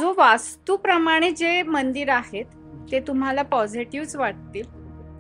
जो वास्तूप्रमाणे जे मंदिर आहेत ते तुम्हाला पॉझिटिव्हच वाटतील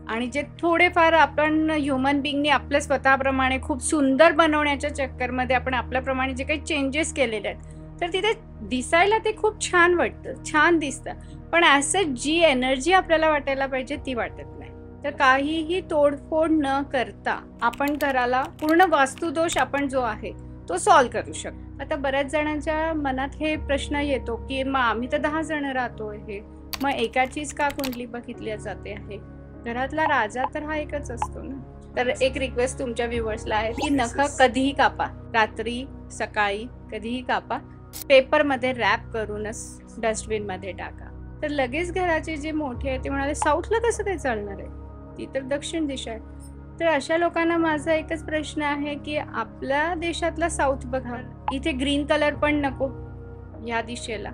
आणि जे थोडेफार आपण ह्युमन बिंगनी आपल्या स्वतःप्रमाणे खूप सुंदर बनवण्याच्या चक्करमध्ये आपण आपल्याप्रमाणे जे काही चेंजेस केलेले आहेत तर तिथे दिसायला ते खूप छान वाटतं, छान दिसतं, पण असं जी एनर्जी आपल्याला वाटायला पाहिजे ती वाटत नाही. तर काहीही तोडफोड न करता आपण घराला पूर्ण वास्तुदोष आपण जो आहे तो सॉल्व्ह करू शकतो. आता बऱ्याच जणांच्या मनात हे प्रश्न येतो की मग आम्ही तर 10 जण राहतो, हे मग एकाचीच का कुंडली बघितली जाते आहे? घरातला राजा तर हा एकच असतो ना. तर एक रिक्वेस्ट तुमच्या व्ह्युअर्सला आहे की नख कधीही कापा, रात्री सकाळी कधीही कापा, पेपरमध्ये रॅप करूनच डस्टबिन मध्ये टाका. तर लगेच घराचे जे मोठे आहे ते म्हणाले साऊथला कसं काय चालणार आहे, ती तर दक्षिण दिशा आहे. तर अशा लोकांना माझा एकच प्रश्न आहे की आपल्या देशातला साऊथ बघा, इथे ग्रीन कलर पण नको या दिशेला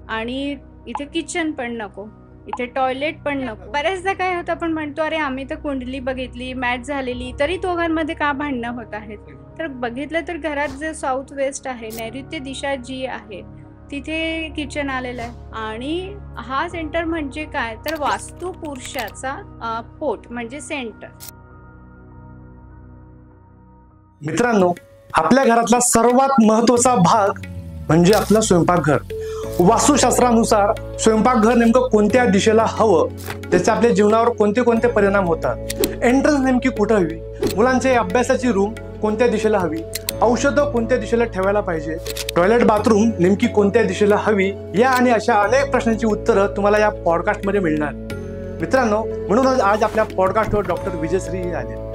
आणि इथे किचन पण नको, इथे टॉयलेट पण नको. बऱ्याचदा काय होतं आपण म्हणतो अरे आम्ही तर कुंडली बघितली, मॅच झालेली, तरी दोघांमध्ये का भांडणं होत आहेत? तर बघितलं तर घरात जे साऊथ वेस्ट आहे, नैऋत्य दिशा जी आहे तिथे किचन आलेलं आहे आणि हा सेंटर म्हणजे काय तर वास्तू पुरुषाचा पोट म्हणजे सेंटर. मित्रांनो, आपल्या घरातला सर्वात महत्वाचा भाग म्हणजे आपलं स्वयंपाकघर. वास्तुशास्त्रानुसार स्वयंपाकघर नेमकं कोणत्या दिशेला हवं, त्याचे आपल्या जीवनावर कोणते कोणते परिणाम होतात, एंट्रन्स नेमकी कुठं हवी, मुलांच्या अभ्यासाची रूम कोणत्या दिशेला हवी, औषधं कोणत्या दिशेला ठेवायला पाहिजे, टॉयलेट बाथरूम नेमकी कोणत्या दिशेला हवी, या आणि अशा अनेक प्रश्नांची उत्तरं तुम्हाला या पॉडकास्टमध्ये मिळणार. मित्रांनो, म्हणूनच आज आपल्या पॉडकास्टवर डॉक्टर विजयश्री आले.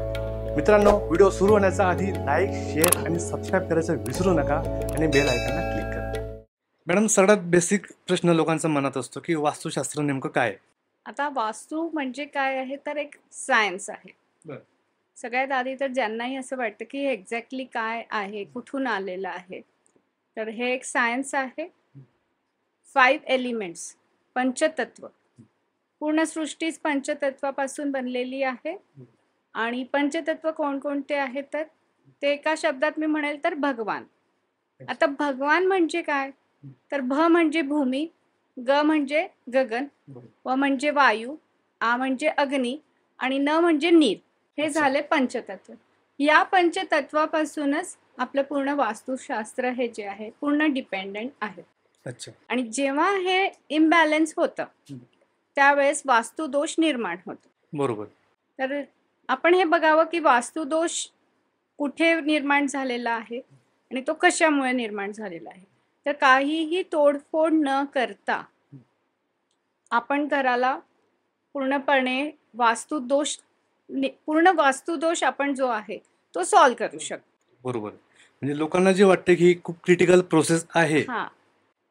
मित्रांनो, व्हिडिओ सुरू होण्याच्या आधी लाईक, शेअर आणि सबस्क्राईब करायचं विसरू नका आणि बेल आयकॉनला क्लिक करा. मॅडम, सगळ्यात बेसिक प्रश्न लोकांच्या मनात असतो की वास्तुशास्त्र नेमकं काय? आता वास्तू म्हणजे काय आहे तर एक सायन्स आहे. सगळ्यात आधी तर ज्यांनाही असं वाटतं की हे एक्झॅक्टली काय आहे, कुठून आलेलं आहे, तर हे एक सायन्स आहे. 5 एलिमेंट्स, पंचतत्व. पूर्ण सृष्टीच पंचतत्वापासून बनलेली आहे आणि पंचतत्व कोणकोणते आहेत तर ते एका शब्दात मी म्हणेल तर भगवान. आता भगवान म्हणजे काय तर भ म्हणजे भूमी, ग म्हणजे गगन, व म्हणजे वायू, आ म्हणजे अग्नी आणि न म्हणजे नीर. हे झाले पंचतत्व. या पंचतत्वापासूनच आपलं पूर्ण वास्तुशास्त्र हे जे आहे पूर्ण डिपेंडेंट आहे. आणि जेव्हा हे इम्बॅलन्स होतं त्यावेळेस वास्तुदोष निर्माण होतो. बरोबर. तर आपण हे बघावं की वास्तुदोष कुठे निर्माण झालेला आहे आणि तो कशामुळे निर्माण झालेला आहे. तर काहीही तोडफोड न करता आपण घराला पूर्ण वास्तुदोष आपण जो आहे तो सॉल्व्ह करू शकतो. बरोबर. म्हणजे लोकांना जे वाटतं की खूप क्रिटिकल प्रोसेस आहे, हा,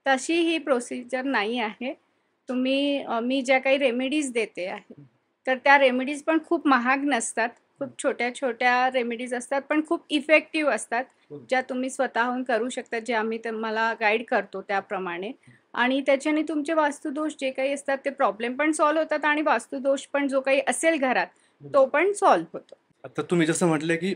तशी ही प्रोसिजर नाही आहे. मी ज्या काही रेमेडीज देते आहे तर त्या रेमेडीज पण खूप महाग नसतात, खूप छोट्या छोट्या रेमेडीज असतात पण खूप इफेक्टिव्ह असतात, ज्या तुम्ही स्वतःहून करू शकता, जे आम्ही तुम्हाला गाईड करतो त्याप्रमाणे. आणि त्याच्याने तुमचे वास्तुदोष जे काही असतात ते प्रॉब्लेम पण सॉल्व्ह होतात आणि वास्तुदोष पण जो काही असेल घरात तो पण सॉल्व्ह होतो. आता तुम्ही जसं म्हटलं की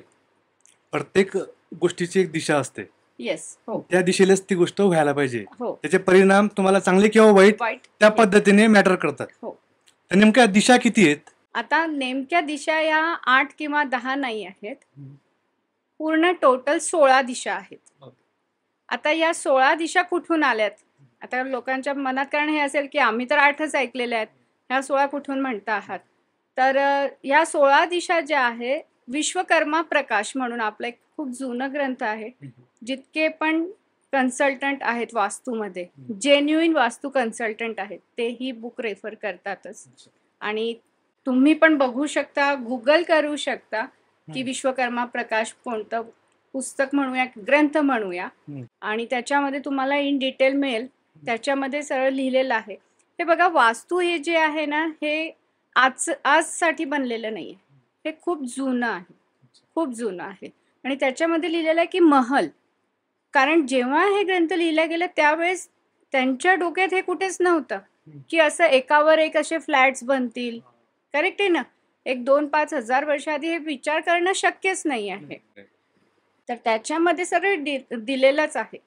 प्रत्येक गोष्टीची एक दिशा असते. येस, हो, त्या दिशेलाच ती गोष्ट व्हायला पाहिजे. हो. त्याचे परिणाम तुम्हाला चांगले किंवा वाईट त्या पद्धतीने मॅटर करतात. हो. तर नेमक्या दिशा किती आहेत? आता नेमक्या दिशा या 8 किंवा 10 नाही आहेत, पूर्ण टोटल 16 दिशा आहेत. आता या 16 दिशा कुठून आल्यात? आता लोकांच्या मनात कारण हे असेल की आम्ही तर 8च ऐकलेल्या आहेत, ह्या 16 कुठून म्हणता आहात? तर या 16 दिशा ज्या आहे, विश्वकर्मा प्रकाश म्हणून आपला एक खूप जुनं ग्रंथ आहे. जितके पण कन्सल्टंट आहेत वास्तूमध्ये, जेन्युइन वास्तू कन्सल्टंट आहेत, ते ही बुक रेफर करतातच. आणि तुम्ही पण बघू शकता, गुगल करू शकता की विश्वकर्मा प्रकाश कोणतं पुस्तक म्हणूया, ग्रंथ म्हणूया, आणि त्याच्यामध्ये तुम्हाला इन डिटेल मिळेल. त्याच्यामध्ये सरळ लिहिलेलं आहे. हे बघा, वास्तू हे जे आहे ना, हे आजसाठी बनलेलं नाही आहे, हे खूप जुनं आहे, खूप जुनं आहे. आणि त्याच्यामध्ये लिहिलेलं आहे की महल, कारण जेव्हा हे ग्रंथ लिहिला गेला त्यावेळेस त्यांच्या डोक्यात हे कुठेच नव्हतं की असं एकावर एक असे फ्लॅट्स बनतील. करेक्ट आहे ना? 1-2-5 हजार वर्ष आधी हे विचार करणं शक्यच नाही आहे. तर त्याच्यामध्ये सगळं दिलेलंच आहे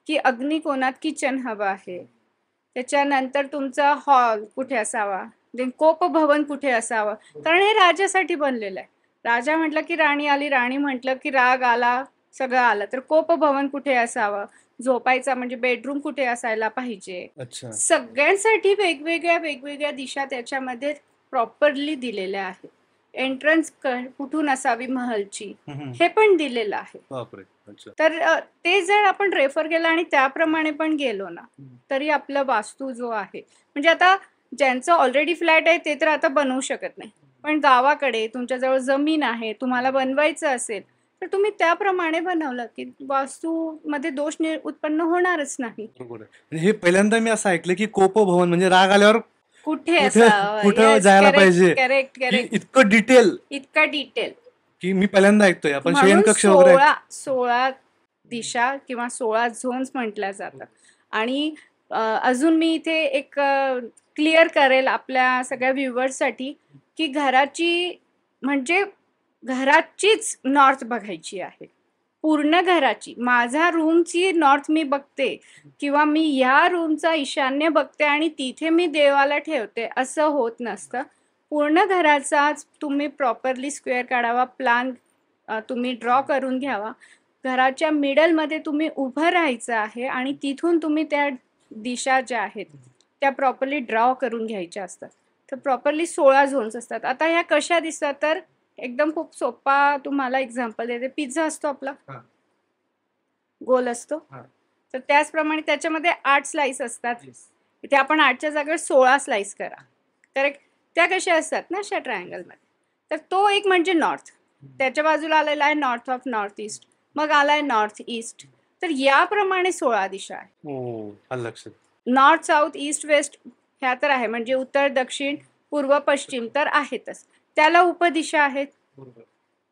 की अग्निकोणात किचन हवं आहे, त्याच्यानंतर तुमचा हॉल कुठे असावा, देन कोपभवन कुठे असावं, कारण हे राजासाठी बनलेलं आहे. राजा म्हटलं की राणी आली, राणी म्हटलं की राग आला, सगळं आलं. तर कोपभवन कुठे असावं, झोपायचा म्हणजे बेडरूम कुठे असायला पाहिजे, अच्छा. सगळ्यांसाठी वेगवेगळ्या वेगवेगळ्या दिशा त्याच्यामध्ये प्रॉपरली दिलेल्या आहेत. एंट्रन्स कुठून असावी महलची, हे पण दिलेलं आहे. बापरे. अच्छा. तर ते जर आपण रेफर केलं आणि त्याप्रमाणे पण गेलो ना, तरी आपला वास्तू जो आहे, म्हणजे आता ज्यांचं ऑलरेडी फ्लॅट आहे ते तर आता बनवू शकत नाही, पण गावाकडे तुमच्याजवळ जमीन आहे, तुम्हाला बनवायचं असेल तर तुम्ही त्याप्रमाणे बनवलं की वास्तूमध्ये दोष उत्पन्न होणारच नाही. बरोबर आहे. म्हणजे हे पहिल्यांदा मी असं ऐकलं की कोपभवन म्हणजे राग आल्यावर कुठे कुठे असावं, कुठं Yes, जायला correct, पाहिजे, correct, की correct. इतकं डिटेल इतका डिटेल की मी पहिल्यांदा ऐकतोय. आपण म्हणून शयनकक्ष वगैरे 16 दिशा किंवा 16 झोन्स म्हटल्या जातात. आणि अजून मी इथे एक क्लिअर करेल आपल्या सगळ्या व्ह्युअर्ससाठी की म्हणजे घराचीच नॉर्थ बघायची आहे, पूर्ण घराची. माझ्या रूमची नॉर्थ मी बघते किंवा मी ह्या रूमचा ईशान्य बघते आणि तिथे मी देवाला ठेवते, असं होत नसतं. पूर्ण घराचाच तुम्ही प्रॉपरली स्क्वेअर काढावा, प्लॅन तुम्ही ड्रॉ करून घ्यावा. घराच्या मिडलमध्ये तुम्ही उभं राहायचं आहे आणि तिथून तुम्ही त्या दिशा ज्या आहेत त्या प्रॉपरली ड्रॉ करून घ्यायच्या असतात. तर प्रॉपरली 16 झोन्स असतात. आता ह्या कशा दिसतात, तर एकदम खूप सोपा तुम्हाला एक्झाम्पल देते. पिझ्झा असतो आपला, गोल असतो, तर त्याचप्रमाणे त्याच्यामध्ये 8 स्लाइस असतात. इथे आपण 8च्या जागेवर 16 स्लाइस करा, करेक्ट. त्या कशा असतात ना अशा ट्रायंगलमध्ये. तर तो एक म्हणजे नॉर्थ, त्याच्या बाजूला आलेला आहे नॉर्थ ऑफ नॉर्थ ईस्ट, मग आलाय नॉर्थ ईस्ट. तर याप्रमाणे 16 दिशा आहे. नॉर्थ साऊथ ईस्ट वेस्ट ह्या तर आहे, म्हणजे उत्तर दक्षिण पूर्व पश्चिम तर आहेतच. त्याला उपदिशा आहेत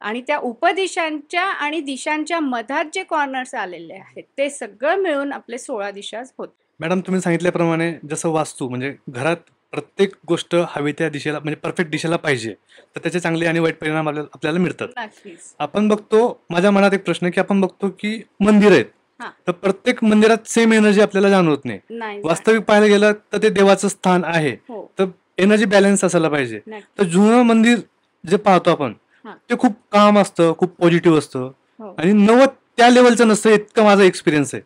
आणि त्या उपदिशांच्या आणि दिशांच्या मधात जे कॉर्नर्स आलेले आहेत ते सगळं मिळून आपले 16 दिशा होत. मॅडम तुम्ही सांगितल्याप्रमाणे जसं वास्तू म्हणजे घरात प्रत्येक गोष्ट हवी त्या दिशेला म्हणजे परफेक्ट दिशेला पाहिजे, तर त्याचे चांगले आणि वाईट परिणाम आपल्याला मिळतात. नक्कीच. आपण बघतो, माझ्या मनात एक प्रश्न की आपण बघतो की मंदिर आहेत, तर प्रत्येक मंदिरात सेम एनर्जी आपल्याला जाणवत नाही. वास्तविक पाहायला गेलं तर ते देवाचं स्थान आहे, तर एनर्जी बॅलन्स असायला पाहिजे. तर जुनं मंदिर जे पाहतो आपण ते खूप काम असतं, खूप पॉझिटिव्ह असतं आणि नवं त्या लेवलचं नसतं, इतकं माझा एक्सपिरियन्स आहे.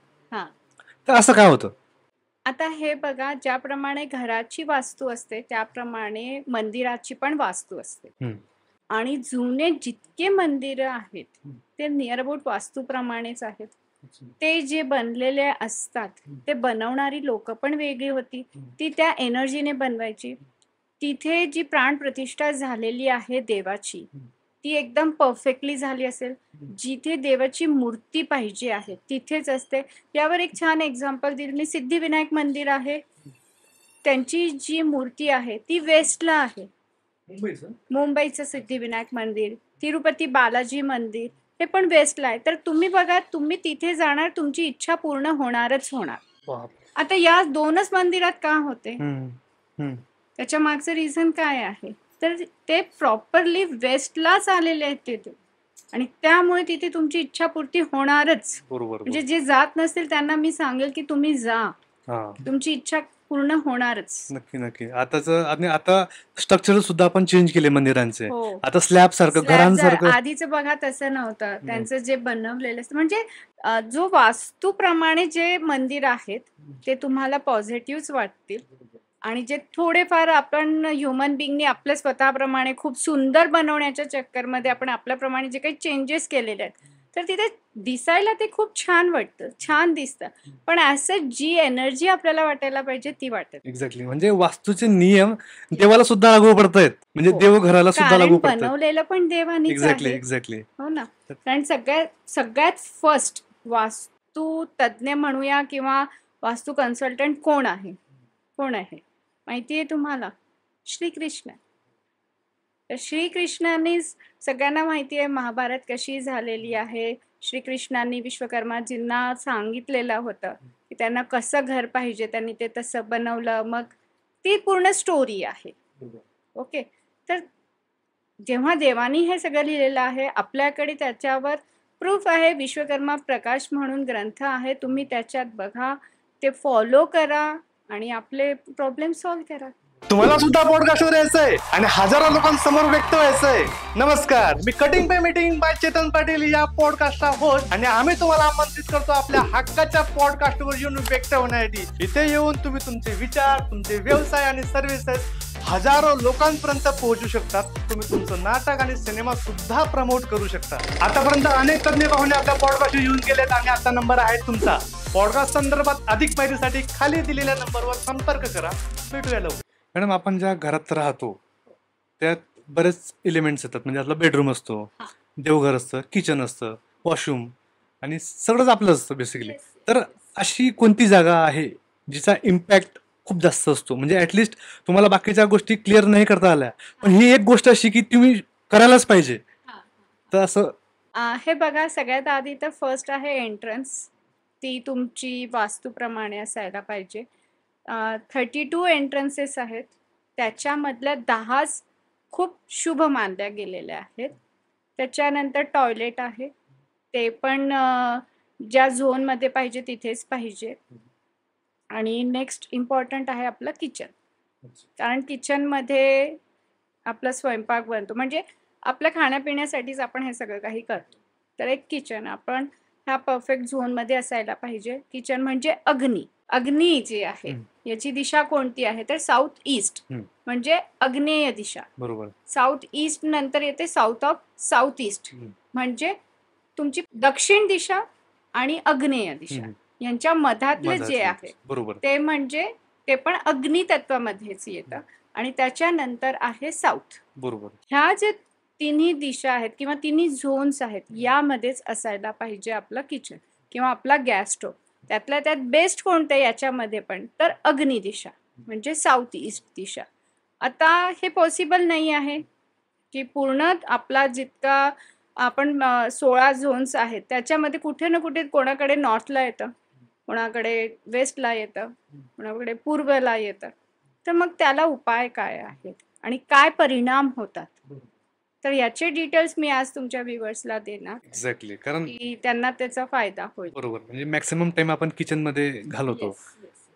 तर असं काय होतं? आता हे बघा, ज्याप्रमाणे घराची वास्तू असते त्याप्रमाणे मंदिराची पण वास्तू असते. आणि जुने जितके मंदिरं आहेत ते नियर अबाउट वास्तूप्रमाणेच आहेत. ते जे बनलेले असतात ते बनवणारी लोक पण वेगळी होती, ती त्या एनर्जीने बनवायची. तिथे जी प्राणप्रतिष्ठा झालेली आहे देवाची ती एकदम परफेक्टली झाली असेल. जिथे देवाची मूर्ती पाहिजे आहे तिथेच असते. यावर एक छान एक्झाम्पल दिलं मी. सिद्धिविनायक मंदिर आहे, त्यांची जी मूर्ती आहे ती वेस्टला आहे. मुंबईचं सिद्धिविनायक मंदिर, तिरुपती बालाजी मंदिर हे पण वेस्टला आहे. तर तुम्ही बघा, तुम्ही तिथे जाणार, तुमची इच्छा पूर्ण होणारच होणार. आता या 2च मंदिरात का होते, त्याच्या मागचं रिझन काय आहे, तर ते प्रॉपरली वेस्टलाच आलेले आहेत तिथे आणि त्यामुळे तिथे तुमची इच्छापूर्ती होणारच. म्हणजे जे जात नसतील त्यांना मी सांगेल की तुम्ही जा, तुमची इच्छा पूर्ण होणारच. नक्की. आता स्ट्रक्चर सुद्धा आपण चेंज केले मंदिरांचे. आता स्लॅब सारखं, घरांसारखं. आधीचं बघा तसं नव्हतं. त्यांचं जे बनवलेलं असतं म्हणजे जो वास्तूप्रमाणे जे मंदिर आहेत ते तुम्हाला पॉझिटिव्हच वाटतील आणि जे थोडेफार आपण ह्युमन बिंगनी आपल्या स्वतःप्रमाणे खूप सुंदर बनवण्याच्या चक्करमध्ये आपण आपल्याप्रमाणे जे काही चेंजेस केलेले आहेत तर तिथे दिसायला ते खूप छान वाटतं, छान दिसतं, पण असं जी एनर्जी आपल्याला वाटायला पाहिजे ती वाटत. एक्झॅक्टली. म्हणजे वास्तूचे नियम देवाला सुद्धा लागू पडतायत, म्हणजे देवघराला सुद्धा लागू पडतात. बनवलेलं पण देवानीच आहे. एक्झॅक्टली. हो ना. कारण सगळ्यात फर्स्ट वास्तू तज्ञ म्हणूया किंवा वास्तू कन्सल्टंट कोण आहे माहिती आहे तुम्हाला? श्रीकृष्ण. तर श्रीकृष्णांनीच, सगळ्यांना माहिती आहे महाभारत कशी झालेली आहे. श्रीकृष्णांनी विश्वकर्माजींना सांगितलेलं होतं की त्यांना कसं घर पाहिजे, त्यांनी ते तसं बनवलं. मग ती पूर्ण स्टोरी आहे. ओके. तर जेव्हा देवानी हे सगळं लिहिलेलं आहे आपल्याकडे त्याच्यावर प्रूफ आहे. विश्वकर्मा प्रकाश म्हणून ग्रंथ आहे, तुम्ही त्याच्यात बघा, ते फॉलो करा आणि आपले प्रॉब्लेम सॉल्व्ह करा. तुम्हाला सुद्धा पॉडकास्टवर यायचंय आणि हजारो लोकांसमोर व्यक्त व्हायचंय. नमस्कार, मी cutting pay meeting by Chetan Patil या पॉडकास्टचा होस्ट आणि आम्ही तुम्हाला आमंत्रित करतो आपल्या हक्काच्या पॉडकास्टवर येऊन व्यक्त होण्यासाठी. इथे येऊन तुम्ही तुमचे विचार, तुमचे व्यवसाय आणि सर्व्हिसेस हजारो लोकांपर्यंत पोहोचू शकतात. तुम्ही तुमचं नाटक आणि सिनेमा सुद्धा प्रमोट करू शकता. आतापर्यंत अनेक तज्ञ पाहुणे आपल्या पॉडकास्ट येऊन गेलेत आणि आता नंबर आहे तुमचा. पॉडकास्ट संदर्भात अधिक माहितीसाठी खाली दिलेल्या नंबरवर संपर्क करा. भेटूया लवकर. मॅडम, आपण ज्या घरात राहतो त्यात बरेच एलिमेंट्स येतात. म्हणजे आपला बेडरूम असतो, देवघर असतं, किचन असतं, वॉशरूम आणि सगळंच आपलं असतं बेसिकली. तर अशी कोणती जागा आहे जिचा इम्पॅक्ट खूप जास्त असतो? म्हणजे ऍटलिस्ट तुम्हाला बाकीच्या गोष्टी क्लिअर नाही करता आल्या, पण ही एक गोष्ट अशी की तुम्ही करायलाच पाहिजे. तर असं हे बघा, सगळ्यात आधी तर फर्स्ट आहे एंट्रन्स. ती तुमची वास्तूप्रमाणे असायला पाहिजे. 32 एंट्रन्सेस आहेत, त्याच्यामधल्या 10च खूप शुभ मानल्या गेलेल्या आहेत. त्याच्यानंतर टॉयलेट आहे, ते पण ज्या झोनमध्ये पाहिजे तिथेच पाहिजे. आणि नेक्स्ट इम्पॉर्टंट आहे आपलं किचन, कारण किचनमध्ये आपला स्वयंपाक बनतो. म्हणजे आपल्या खाण्यापिण्यासाठीच आपण हे सगळं काही करतो. तर एक किचन आपण ह्या परफेक्ट झोनमध्ये असायला पाहिजे. किचन म्हणजे अग्नी जी आहे याची दिशा कोणती आहे तर साऊथ ईस्ट, म्हणजे आग्नेय दिशा. बरोबर. साऊथ ईस्ट नंतर येते साऊथ ऑफ साऊथ ईस्ट, म्हणजे तुमची दक्षिण दिशा आणि आग्नेय दिशा यांच्या मधातले जे आहे बरोबर ते म्हणजे ते पण अग्नी तत्वामध्येच येतं. आणि त्याच्यानंतर आहे साऊथ. बरोबर. ह्या जे तिन्ही दिशा आहेत किंवा तिन्ही झोन्स आहेत यामध्येच असायला पाहिजे आपलं किचन किंवा आपला गॅस स्टोव्ह. त्यातल्या त्यात बेस्ट कोणतं याच्यामध्ये पण तर अग्नी दिशा म्हणजे साऊथ ईस्ट दिशा. आता हे पॉसिबल नाही आहे की पूर्ण आपला जितका आपण 16 झोन्स आहेत त्याच्यामध्ये कुठे ना कुठे कोणाकडे नॉर्थला येतं, कोणाकडे वेस्टला येतं, कोणाकडे पूर्वेला येतं. तर मग त्याला उपाय काय आहेत आणि काय परिणाम होतात तर याचे डिटेल्स मी आज तुमच्या व्ह्युअर्सला देणार. एक्झॅक्टली, कारण की त्यांना त्याचा फायदा होईल. बरोबर. म्हणजे मॅक्सिमम टाइम आपण किचन मध्ये घालवतो,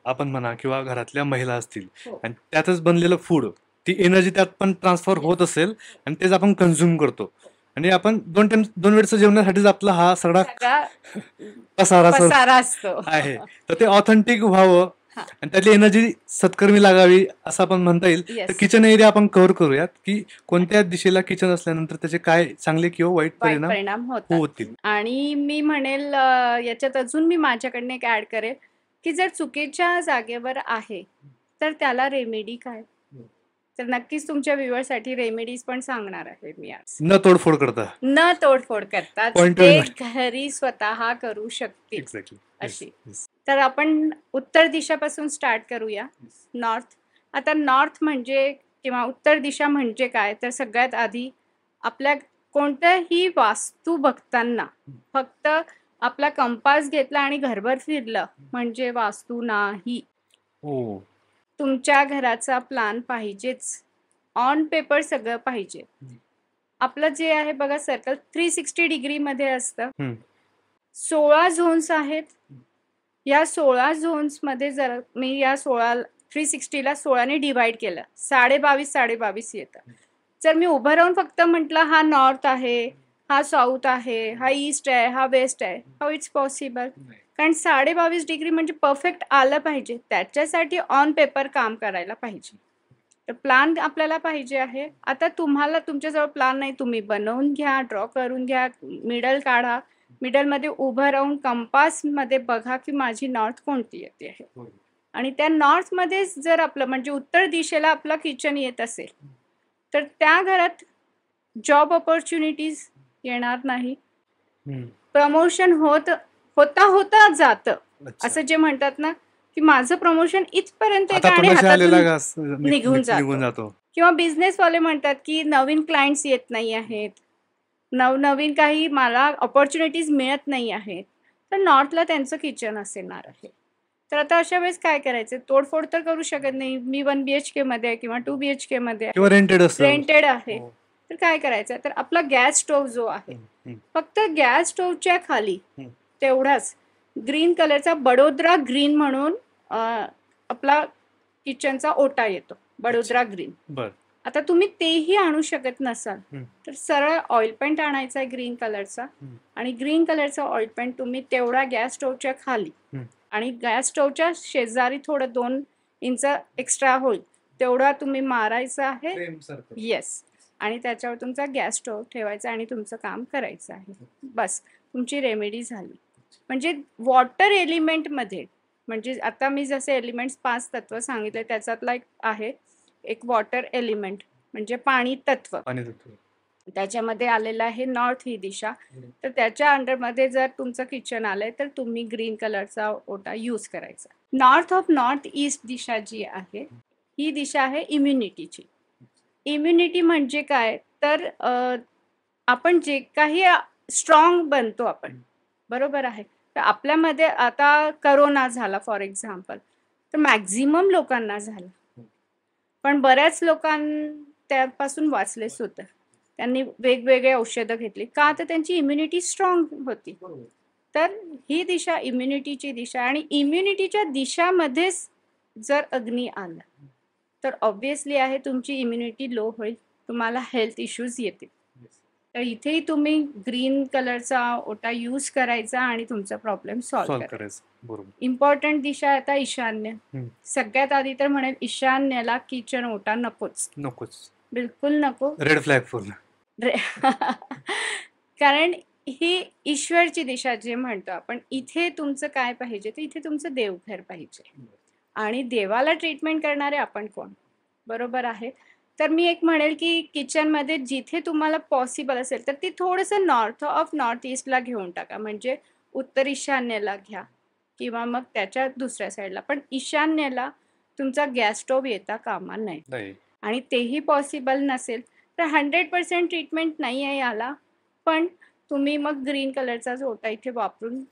आपण म्हणा किंवा घरातल्या महिला असतील, आणि त्यातच बनलेलं फूड, ती एनर्जी त्यात पण ट्रान्सफर होत असेल आणि तेच आपण कन्झ्युम करतो. आणि आपण दोन वेळचं जेवणासाठीच आपला हा सगळा पसारा असतो आहे. तर ते ऑथेंटिक व्हावं आणि त्यातली एनर्जी सत्कर्मी लागावी असं आपण म्हणता येईल. तर किचन एरिया आपण कव्हर करूयात की कोणत्या दिशेला किचन असल्यानंतर त्याचे काय चांगले किंवा वाईट परिणाम होतील. आणि मी म्हणेल याच्यात अजून मी माझ्याकडनं एक ऍड करेल की जर चुकीच्या जागेवर आहे तर त्याला रेमेडी काय, तर नक्कीच तुमच्या व्ह्युअरसाठी रेमेडीज पण सांगणार आहे मी आज. न तोडफोड करता ते घरी स्वतः करू शकतील अशी. तर आपण उत्तर दिशापासून स्टार्ट करूया. नॉर्थ. आता नॉर्थ म्हणजे किंवा उत्तर दिशा म्हणजे काय तर सगळ्यात आधी आपल्या कोणत्याही वास्तू बघताना फक्त आपला कंपास घेतला आणि घरभर फिरलं म्हणजे वास्तू नाही. तुमच्या घराचा प्लॅन पाहिजेच, ऑन पेपर सगळं पाहिजे. आपलं जे आहे बघा सर्कल 360 डिग्री मध्ये असतं. 16 झोन्स आहेत. या 16 झोन्स मध्ये जर मी या 360ला 16ने डिवाइड केलं 22.5 येतं. जर मी उभं राहून फक्त म्हटलं हा नॉर्थ आहे, हा साऊथ आहे, हा ईस्ट आहे, हा वेस्ट आहे, हाऊ इट्स पॉसिबल? कारण 22.5 डिग्री म्हणजे परफेक्ट आलं पाहिजे. त्याच्यासाठी ऑन पेपर काम करायला पाहिजे. तर प्लॅन आपल्याला पाहिजे आहे. आता तुम्हाला तुमच्याजवळ प्लॅन नाही, तुम्ही बनवून घ्या, ड्रॉ करून घ्या, मिडल काढा, मिडलमध्ये उभं राहून कंपासमध्ये बघा की माझी नॉर्थ कोणती येते आहे. आणि त्या नॉर्थमध्येच जर आपलं म्हणजे उत्तर दिशेला आपलं किचन येत असेल तर त्या घरात जॉब ऑपॉर्च्युनिटीज येणार नाही. प्रमोशन होता जातं. असं जे म्हणतात ना की माझं प्रमोशन इथपर्यंत निघून जातो. किंवा बिझनेसवाले म्हणतात की नवीन क्लायंट्स येत नाही आहेत, नवनवीन काही मला ऑपॉर्च्युनिटीज मिळत नाही आहेत, तर नॉर्थला त्यांचं किचन असणार आहे. तर आता अशा वेळेस काय करायचं? तोडफोड तर करू शकत नाही. मी 1 BHK मध्ये आहे किंवा 2 BHK मध्ये रेंटेड आहे. तर काय करायचं? तर आपला गॅस स्टोव्ह जो आहे फक्त गॅस स्टोव्हच्या खाली तेवढाच ग्रीन कलरचा बडोदरा ग्रीन म्हणून आपला किचनचा ओटा येतो बडोदरा ग्रीन. बर. आता तुम्ही तेही आणू शकत नसाल हम्म. तर सरळ ऑइल पेंट आणायचा आहे ग्रीन कलरचा. हम्म. आणि ग्रीन कलरचा ऑइल पेंट तुम्ही तेवढा गॅस स्टोवच्या खाली हम्म. आणि गॅस स्टोवच्या शेजारी थोडं 2 इंच एक्स्ट्रा होईल तेवढा तुम्ही मारायचं आहे. येस. आणि त्याच्यावर तुमचा गॅस स्टोव ठेवायचा आणि तुमचं काम करायचं आहे. बस तुमची रेमेडी झाली. म्हणजे वॉटर एलिमेंटमध्ये, म्हणजे आता मी जसे एलिमेंट्स 5 तत्व सांगितले त्याच्यातला एक आहे एक वॉटर एलिमेंट म्हणजे पाणी तत्व. त्याच्यामध्ये आलेलं आहे नॉर्थ ही दिशा. तर त्याच्या अंडरमध्ये जर तुमचं किचन आलंय तर तुम्ही ग्रीन कलरचा ओटा यूज करायचा. नॉर्थ ईस्ट दिशा जी आहे ही दिशा आहे इम्युनिटीची. इम्युनिटी म्हणजे काय तर आपण जे काही स्ट्रॉंग बनतो आपण, बरोबर आहे. तर आपल्यामध्ये आता करोना झाला फॉर एक्झाम्पल, तर मॅक्झिमम लोकांना झाला, पण बऱ्याच त्यापासून वाचले सुद्धा. त्यांनी वेगवेगळे औषधं घेतली का तर त्यांची इम्युनिटी स्ट्रॉंग होती. तर ही दिशा इम्युनिटीची दिशा. आणि इम्युनिटीच्या दिशामध्येच जर अग्नी आला तर ऑब्विसली आहे तुमची इम्युनिटी लो होईल, तुम्हाला हेल्थ इश्यूज येतील. तर इथेही तुम्ही ग्रीन कलरचा ओटा यूज करायचा आणि तुमचा प्रॉब्लेम सॉल्व्ह करायचा. बरोबर. इम्पॉर्टंट दिशा आता ईशान्य. सगळ्यात आधी तर म्हणेल ईशान्येला किचन ओटा नकोच, बिलकुल नको. रेड फ्लॅग फुल. कारण ही ईश्वरची दिशा जे म्हणतो आपण, इथे तुमचं काय पाहिजे तर इथे तुमचं देवघर पाहिजे. आणि देवाला ट्रीटमेंट करणारे आपण कोण, बरोबर आहे. तर मी एक म्हणेल की किचनमध्ये जिथे तुम्हाला पॉसिबल असेल तर ती थोडंसं नॉर्थ ईस्टला घेऊन टाका. म्हणजे उत्तर ईशान्येला घ्या किंवा मग त्याच्या दुसऱ्या साईडला, पण ईशान्येला तुमचा गॅस स्टोव्ह येता कामा नाही. आणि तेही पॉसिबल नसेल तर 100% ट्रीटमेंट नाही आहे याला, पण तुम्ही मग ग्रीन कलरचा ओटा इथे वापरून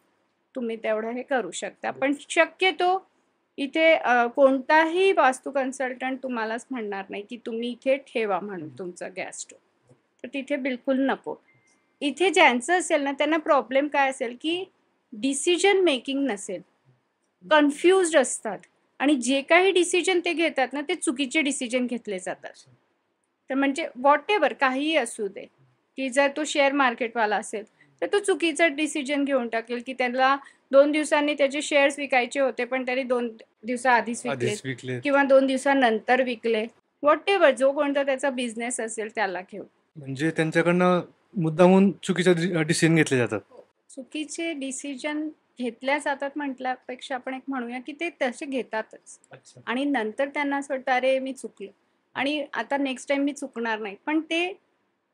तुम्ही तेवढं हे करू शकता. पण शक्यतो इथे कोणताही वास्तू कन्सल्टंट तुम्हालाच म्हणणार नाही की तुम्ही इथे ठेवा म्हणून तुमचा गॅस स्टोव्ह, तर तिथे बिलकुल नको. इथे ज्यांचं असेल ना त्यांना प्रॉब्लेम काय असेल की डिसिजन मेकिंग नसेल, कन्फ्युज्ड असतात आणि जे काही डिसिजन ते घेतात ना ते चुकीचे डिसिजन घेतले जातात. तर म्हणजे व्हॉट एव्हर काहीही असू दे, की जर तो शेअर मार्केटवाला असेल तर तो चुकीचा डिसिजन घेऊन टाकेल की त्याला 2 दिवसांनी त्याचे शेअर्स विकायचे होते पण त्यांनी 2 दिवसाआधीच विकले किंवा 2 दिवसानंतर विकले. व्हॉट एव्हर जो कोणता त्याचा बिझनेस असेल त्याला घेऊन. म्हणजे त्यांच्याकडनं मुद्दामून चुकीचे डिसिजन घेतले जातात. चुकीचे डिसिजन घेतल्या जातात म्हटल्यापेक्षा आपण एक म्हणूया की ते तसे घेतातच. आणि नंतर त्यांना असं वाटतं अरे मी चुकलो आणि आता नेक्स्ट टाइम मी चुकणार नाही, पण ते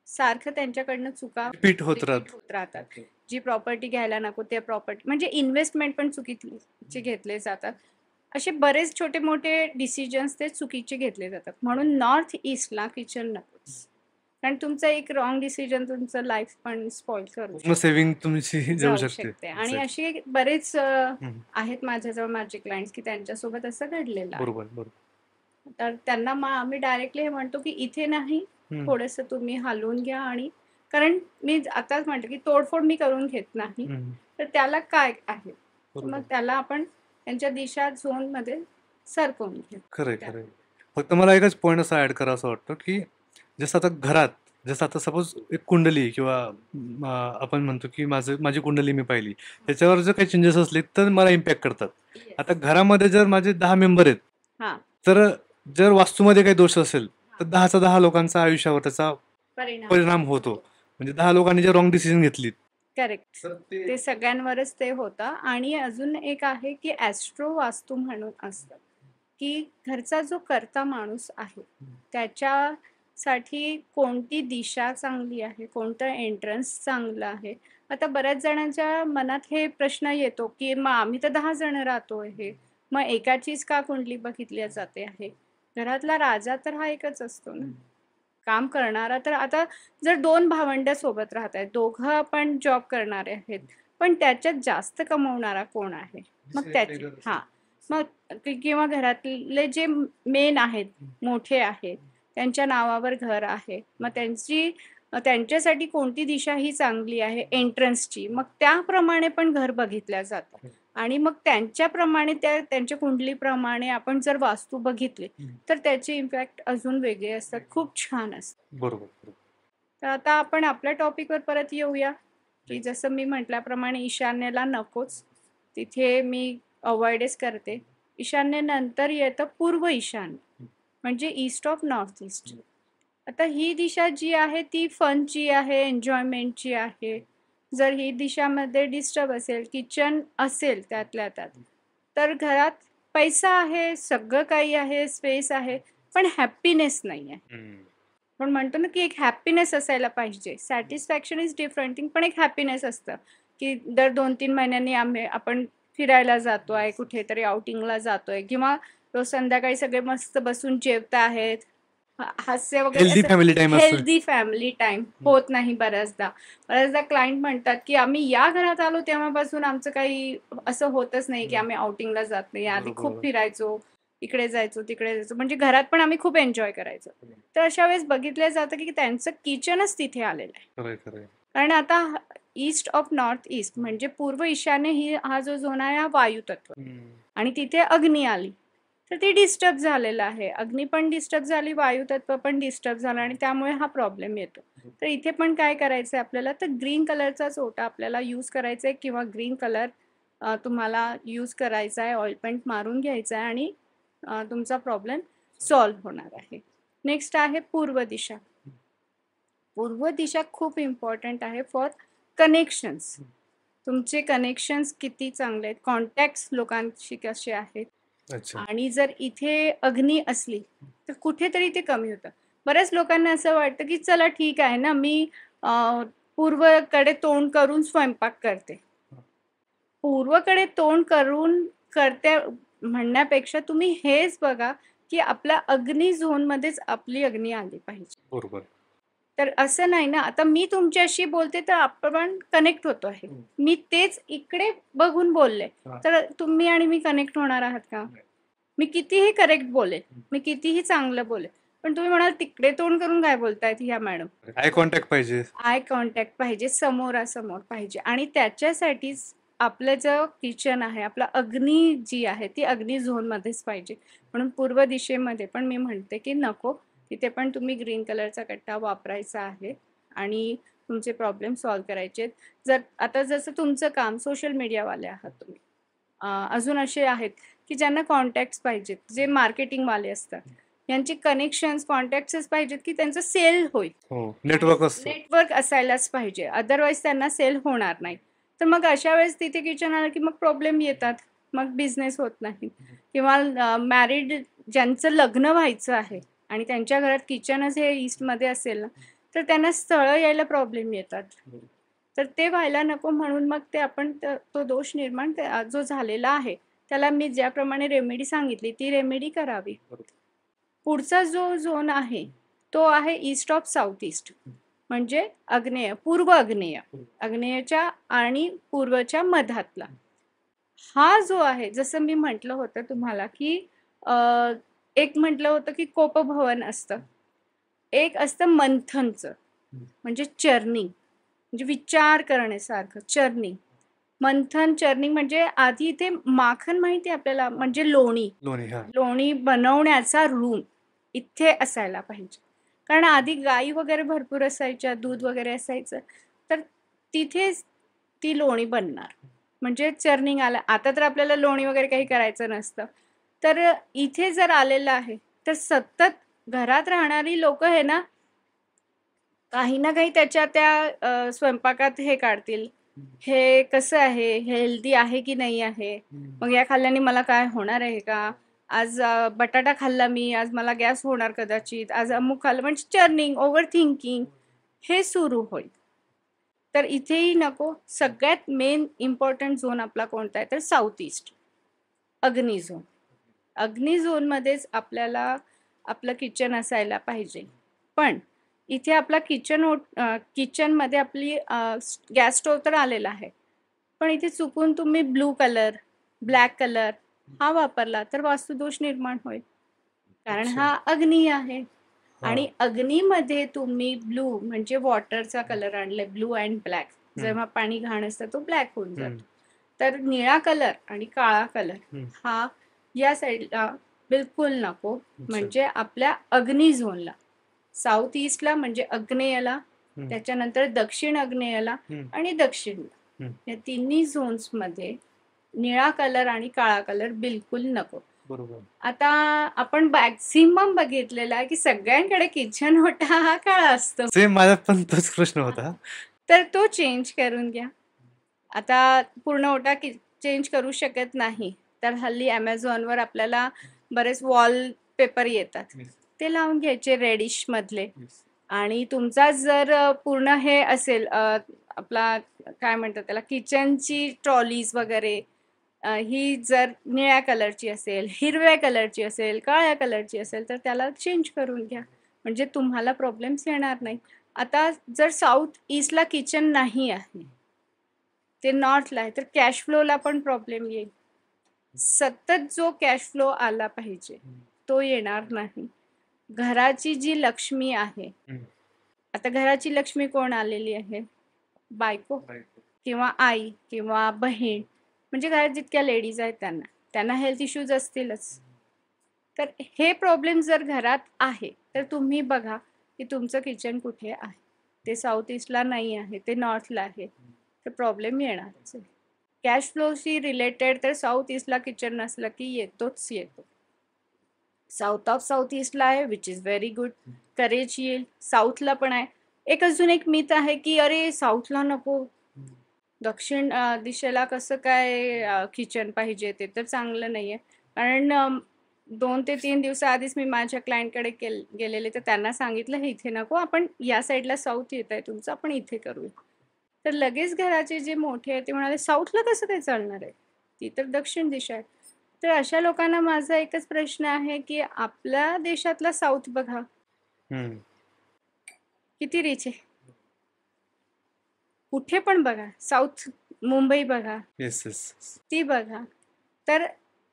सारखं त्यांच्याकडनं चुका रिपीट होत राहतात. जी प्रॉपर्टी घ्यायला नको ते प्रॉपर्टी, म्हणजे इन्व्हेस्टमेंट पण चुकीचे घेतले जातात. असे बरेच छोटे मोठे डिसिजन्स ते चुकीचे घेतले जातात. म्हणून नॉर्थ ईस्टला किचन नकोच, कारण तुमचं एक रॉंग डिसिजन तुमचं लाईफ पण स्पॉइल करू सेव्हिंग तुमची जाऊ शकते. आणि असे बरेच आहेत माझ्याजवळ माझे क्लायंट्स की त्यांच्यासोबत असं घडलेलं आहे. बरोबर. तर त्यांना आम्ही डायरेक्टली हे म्हणतो की इथे नाही, थोडंसं तुम्ही हलवून घ्या. आणि कारण मी आताच म्हटलं की तोडफोड मी करून घेत नाही, तर त्याला काय आहे मग त्याला आपण त्यांच्या दिशा झोन मध्ये सरकवून घेऊ. खरंय. फक्त मला एकच पॉईंट असा ऍड करा असं वाटतं की जसं आता घरात, जसं आता सपोज एक कुंडली किंवा आपण म्हणतो की माझी कुंडली मी पाहिली, त्याच्यावर जर काही चेंजेस असले तर मला इम्पॅक्ट करतात. आता घरामध्ये जर माझे 10 मेंबर आहेत तर जर वास्तूमध्ये काही दोष असेल तर 10 लोकांचा आयुष्यावर त्याचा परिणाम होतो. म्हणजे 10 लोकांनी जर रॉंग डिसिजन घेतली. करेक्ट. ते सगळ्यांवरच ते होतं. आणि अजून एक आहे की ॲस्ट्रो वास्तू म्हणून असतं की घरचा जो कर्ता माणूस आहे त्याच्यासाठी कोणती दिशा चांगली आहे, कोणतं एंट्रन्स चांगलं आहे. आता बऱ्याच जणांच्या मनात हे प्रश्न येतो की मग आम्ही तर 10 जण राहतो आहे, मग एकाचीच का कुंडली बघितली जाते आहे. घरातला राजा तर हा एकच असतो ना, काम करणारा. तर आता जर 2 भावंड सोबत राहत आहेत, दोघं पण जॉब करणारे आहेत, पण त्याच्यात जास्त कमवणारा कोण आहे मग त्याची मग किंवा घरातले जे मेन आहेत, मोठे आहेत, त्यांच्या नावावर घर आहे, मग त्यांच्यासाठी कोणती दिशा ही चांगली आहे एंट्रन्सची, मग त्याप्रमाणे पण घर बघितल्या जातं. आणि मग त्यांच्याप्रमाणे त्यांच्या कुंडलीप्रमाणे आपण जर वास्तू बघितली तर त्याचे इम्पॅक्ट अजून वेगळे असतात, खूप छान असतात. बरोबर. तर आता आपण आपल्या टॉपिकवर परत येऊया, की जसं मी म्हटल्याप्रमाणे ईशान्येला नकोच, तिथे मी अवॉइडच करते. ईशान्येनंतर येतं पूर्व ईशान्य, म्हणजे ईस्ट ऑफ नॉर्थ ईस्ट. आता ही दिशा जी आहे ती फनची आहे, एन्जॉयमेंटची आहे. जर ही दिशामध्ये डिस्टर्ब असेल, किचन असेल त्यातल्या त्यात, तर घरात पैसा आहे, सगळं काही आहे, स्पेस आहे, पण हॅपीनेस नाही आहे. पण म्हणतो ना की एक हॅपीनेस असायला पाहिजे. सॅटिस्फॅक्शन इज डिफरंट थिंग, पण एक हॅपीनेस असतं, की दर 2-3 महिन्यांनी आपण फिरायला जातोय, कुठेतरी आउटिंगला जातोय किंवा रोज संध्याकाळी सगळे मस्त बसून जेवत आहेत. हास्य वगैरे हेल्दी फॅमिली टाइम असतो. हेल्दी फॅमिली टाइम होत नाही बऱ्याचदा. बऱ्याचदा क्लायंट म्हणतात, की आम्ही या घरात आलो तेव्हापासून आमचं काही असं होतच नाही, की आम्ही आउटिंगला जात नाही. आधी खूप फिरायचो, इकडे जायचो, तिकडे जायचो. म्हणजे घरात पण आम्ही खूप एन्जॉय करायचो. तर अशा वेळेस बघितलं जातं, की त्यांचं किचनच तिथे आलेलं आहे. कारण आता ईस्ट ऑफ नॉर्थ ईस्ट म्हणजे पूर्व ईशान्य हा जो झोन आहे हा वायू तत्व, आणि तिथे अग्नी आली तर ती डिस्टर्ब झालेला आहे. अग्नी पण डिस्टर्ब झाली, वायू तत्व पण डिस्टर्ब झाला, आणि त्यामुळे हा प्रॉब्लेम येतो. तर इथे पण काय करायचं आहे आपल्याला, तर ग्रीन कलरचा सोटा आपल्याला यूज करायचा आहे, किंवा ग्रीन कलर तुम्हाला यूज करायचा आहे. ऑइल पेंट मारून घ्यायचा आहे आणि तुमचा प्रॉब्लेम सॉल्व्ह होणार आहे. नेक्स्ट आहे पूर्व दिशा. पूर्व दिशा खूप इम्पॉर्टंट आहे फॉर कनेक्शन्स. तुमचे कनेक्शन्स किती चांगले आहेत, कॉन्टॅक्ट्स लोकांशी कसे आहेत. आणि जर इथे अग्नी असली तर कुठेतरी ते कमी होतं. बऱ्याच लोकांना असं वाटतं, की चला ठीक आहे ना, मी पूर्वेकडे तोंड करून स्वयंपाक करते. पूर्वेकडे तोंड करून करते म्हणण्यापेक्षा तुम्ही हेच बघा, की आपल्या अग्नी झोनमध्येच आपली अग्नी आली पाहिजे. बरोबर. तर असं नाही ना, आता मी तुमच्याशी बोलते तर आपण कनेक्ट होतो आहे. मी तेच इकडे बघून बोलले तर तुम्ही आणि मी कनेक्ट होणार आहात का? मी कितीही करेक्ट बोलेल, मी कितीही चांगलं बोलेल, पण तुम्ही म्हणाल तिकडे तोंड करून काय बोलतायत ह्या मॅडम. आय कॉन्टॅक्ट पाहिजे. आय कॉन्टॅक्ट पाहिजे, समोरासमोर पाहिजे. आणि त्याच्यासाठीच आपलं जो किचन आहे, आपला अग्नी जी आहे ती अग्नी झोनमध्येच पाहिजे. म्हणून पूर्व दिशेमध्ये पण मी म्हणते की नको, तिथे पण तुम्ही ग्रीन कलरचा कट्टा वापरायचा आहे आणि तुमचे प्रॉब्लेम सॉल्व्ह करायचे. जर आता जसं तुमचं काम सोशल मीडियावाले आहात तुम्ही, अजून असे आहेत की ज्यांना कॉन्टॅक्ट्स पाहिजेत, जे मार्केटिंगवाले असतात, यांची कनेक्शन्स कॉन्टॅक्ट्सच पाहिजेत की त्यांचं सेल होईल. नेटवर्क असायलाच पाहिजे, अदरवाईज त्यांना सेल होणार नाही. तर मग अशा वेळेस तिथे किचन आलं की मग प्रॉब्लेम येतात, मग बिझनेस होत नाही. किंवा मॅरिड ज्यांचं लग्न व्हायचं आहे आणि त्यांच्या घरात किचनच हे ईस्टमध्ये असेल ना, तर त्यांना स्थळं यायला प्रॉब्लेम येतात. तर ते व्हायला नको, म्हणून मग ते आपण तो दोष निर्माण जो झालेला आहे त्याला मी ज्याप्रमाणे रेमेडी सांगितली ती रेमेडी करावी. पुढचा जो झोन आहे तो आहे ईस्ट ऑफ साऊथ ईस्ट, म्हणजे आग्नेय, पूर्व आग्नेय, आग्नेयच्या आणि पूर्वच्या मधातला हा जो आहे. जसं मी म्हटलं होतं तुम्हाला की एक म्हटलं होतं की कोपभवन असतं, एक असतं मंथनचं, म्हणजे चर्निंग, म्हणजे विचार करण्यासारखं चर्निंग. मंथन चर्निंग म्हणजे आधी इथे माखन माहिती आपल्याला, म्हणजे लोणी बनवण्याचा रूम इथे असायला पाहिजे. कारण आधी गाई वगैरे भरपूर असायच्या, दूध वगैरे असायचं, तर तिथेच ती लोणी बनणार. म्हणजे चर्निंग आलं. आता तर आपल्याला लोणी वगैरे काही करायचं नसतं, तर इथे जर आलेलं आहे तर सतत घरात राहणारी लोक हे ना, काही ना काही त्याच्या त्या स्वयंपाकात हे काढतील, हे कसं आहे, हेल्दी आहे की नाही आहे, मग या खाल्ल्याने मला काय होणार आहे का, आज बटाटा खाल्ला मी, आज मला गॅस होणार कदाचित, आज अमुक खाल्लं, म्हणजे चर्निंग, ओव्हर थिंकिंग हे सुरू होईल. तर इथेही नको. सगळ्यात मेन इम्पॉर्टंट झोन आपला कोणता आहे तर साऊथ ईस्ट, अग्नी झोन. अग्नी झोनमध्येच आपल्याला आपलं किचन असायला पाहिजे. पण इथे आपला किचनमध्ये आपली गॅस स्टोव्ह तर आलेला आहे, पण इथे चुकून तुम्ही ब्लू कलर, ब्लॅक कलर हा वापरला तर वास्तुदोष निर्माण होईल. कारण हा अग्नी आहे, आणि अग्नीमध्ये तुम्ही ब्लू म्हणजे वॉटरचा कलर आणलाय, ब्लू अँड ब्लॅक. जेव्हा पाणी घाण असतं तो ब्लॅक होऊन जातो. तर निळा कलर आणि काळा कलर हम्म. हा या साईडला बिलकुल नको. अच्छा. म्हणजे आपल्या अग्नी झोनला, साऊथ ईस्टला म्हणजे आग्नेयला, हम्म. त्याच्यानंतर दक्षिण आग्नेयला हम्म. आणि दक्षिणला, हम्म. या तिन्ही झोन्स मध्ये निळा कलर आणि काळा कलर बिलकुल नको. बरोबर. आता आपण मॅक्झिमम बघितलेला आहे की सगळ्यांकडे किचन ओटा हा काळा असतो, सेम माझा पण तोच प्रश्न होता. तर तो चेंज करून घ्या. आता पूर्ण ओटा चेंज करू शकत नाही, तर हल्ली ॲमेझॉनवर आपल्याला बरेच वॉलपेपर येतात, ते लावून घ्यायचे रेडिश मधले. आणि तुमचा जर पूर्ण हे असेल आपला काय म्हणतात त्याला, किचनची ट्रॉलीज वगैरे ही जर निळ्या कलरची असेल, हिरव्या कलरची असेल, काळ्या कलरची असेल, तर त्याला चेंज करून घ्या, म्हणजे तुम्हाला प्रॉब्लेम्स येणार नाही. आता जर साऊथ ईस्टला किचन नाही आहे, ते नॉर्थला आहे, तर कॅश फ्लोला पण प्रॉब्लेम येईल. सतत जो कॅश फ्लो आला पाहिजे तो येणार नाही. घराची जी लक्ष्मी आहे, आता घराची लक्ष्मी कोण आलेली आहे? बायको किंवा आई किंवा बहीण, म्हणजे घरात जितक्या लेडीज आहेत त्यांना हेल्थ इश्यूज असतीलच. तर हे प्रॉब्लेम जर घरात आहे, तर तुम्ही बघा की तुमचं किचन कुठे आहे. ते साऊथ ईस्टला नाही आहे, ते नॉर्थला आहे, तर प्रॉब्लेम येणारच आहे. कॅश फ्लोशी रिलेटेड तर साऊथ ईस्टला किचन नसलं की येतोच येतो. साऊथ ऑफ साऊथ ईस्टला आहे, which is very good, courage येईल. साऊथला पण आहे. एक अजून एक मिथ आहे की अरे साऊथला नको, दक्षिण दिशेला कसं काय किचन पाहिजे, ते तर चांगलं नाही आहे. कारण 2 ते 3 दिवसाआधीच मी माझ्या क्लायंटकडे गेलेले, तर त्यांना सांगितलं हे इथे नको, आपण या साईडला साऊथ येत आहे तुमचं, आपण इथे करूया. तर लगेच घराचे जे मोठे आहे ते म्हणाले साऊथला कसं काय चालणार आहे, ती तर दक्षिण दिशा आहे. तर अशा लोकांना माझा एकच प्रश्न आहे की आपल्या देशातला साऊथ बघा किती रिच आहे. कुठे पण बघा, साऊथ मुंबई बघा, ती बघा, तर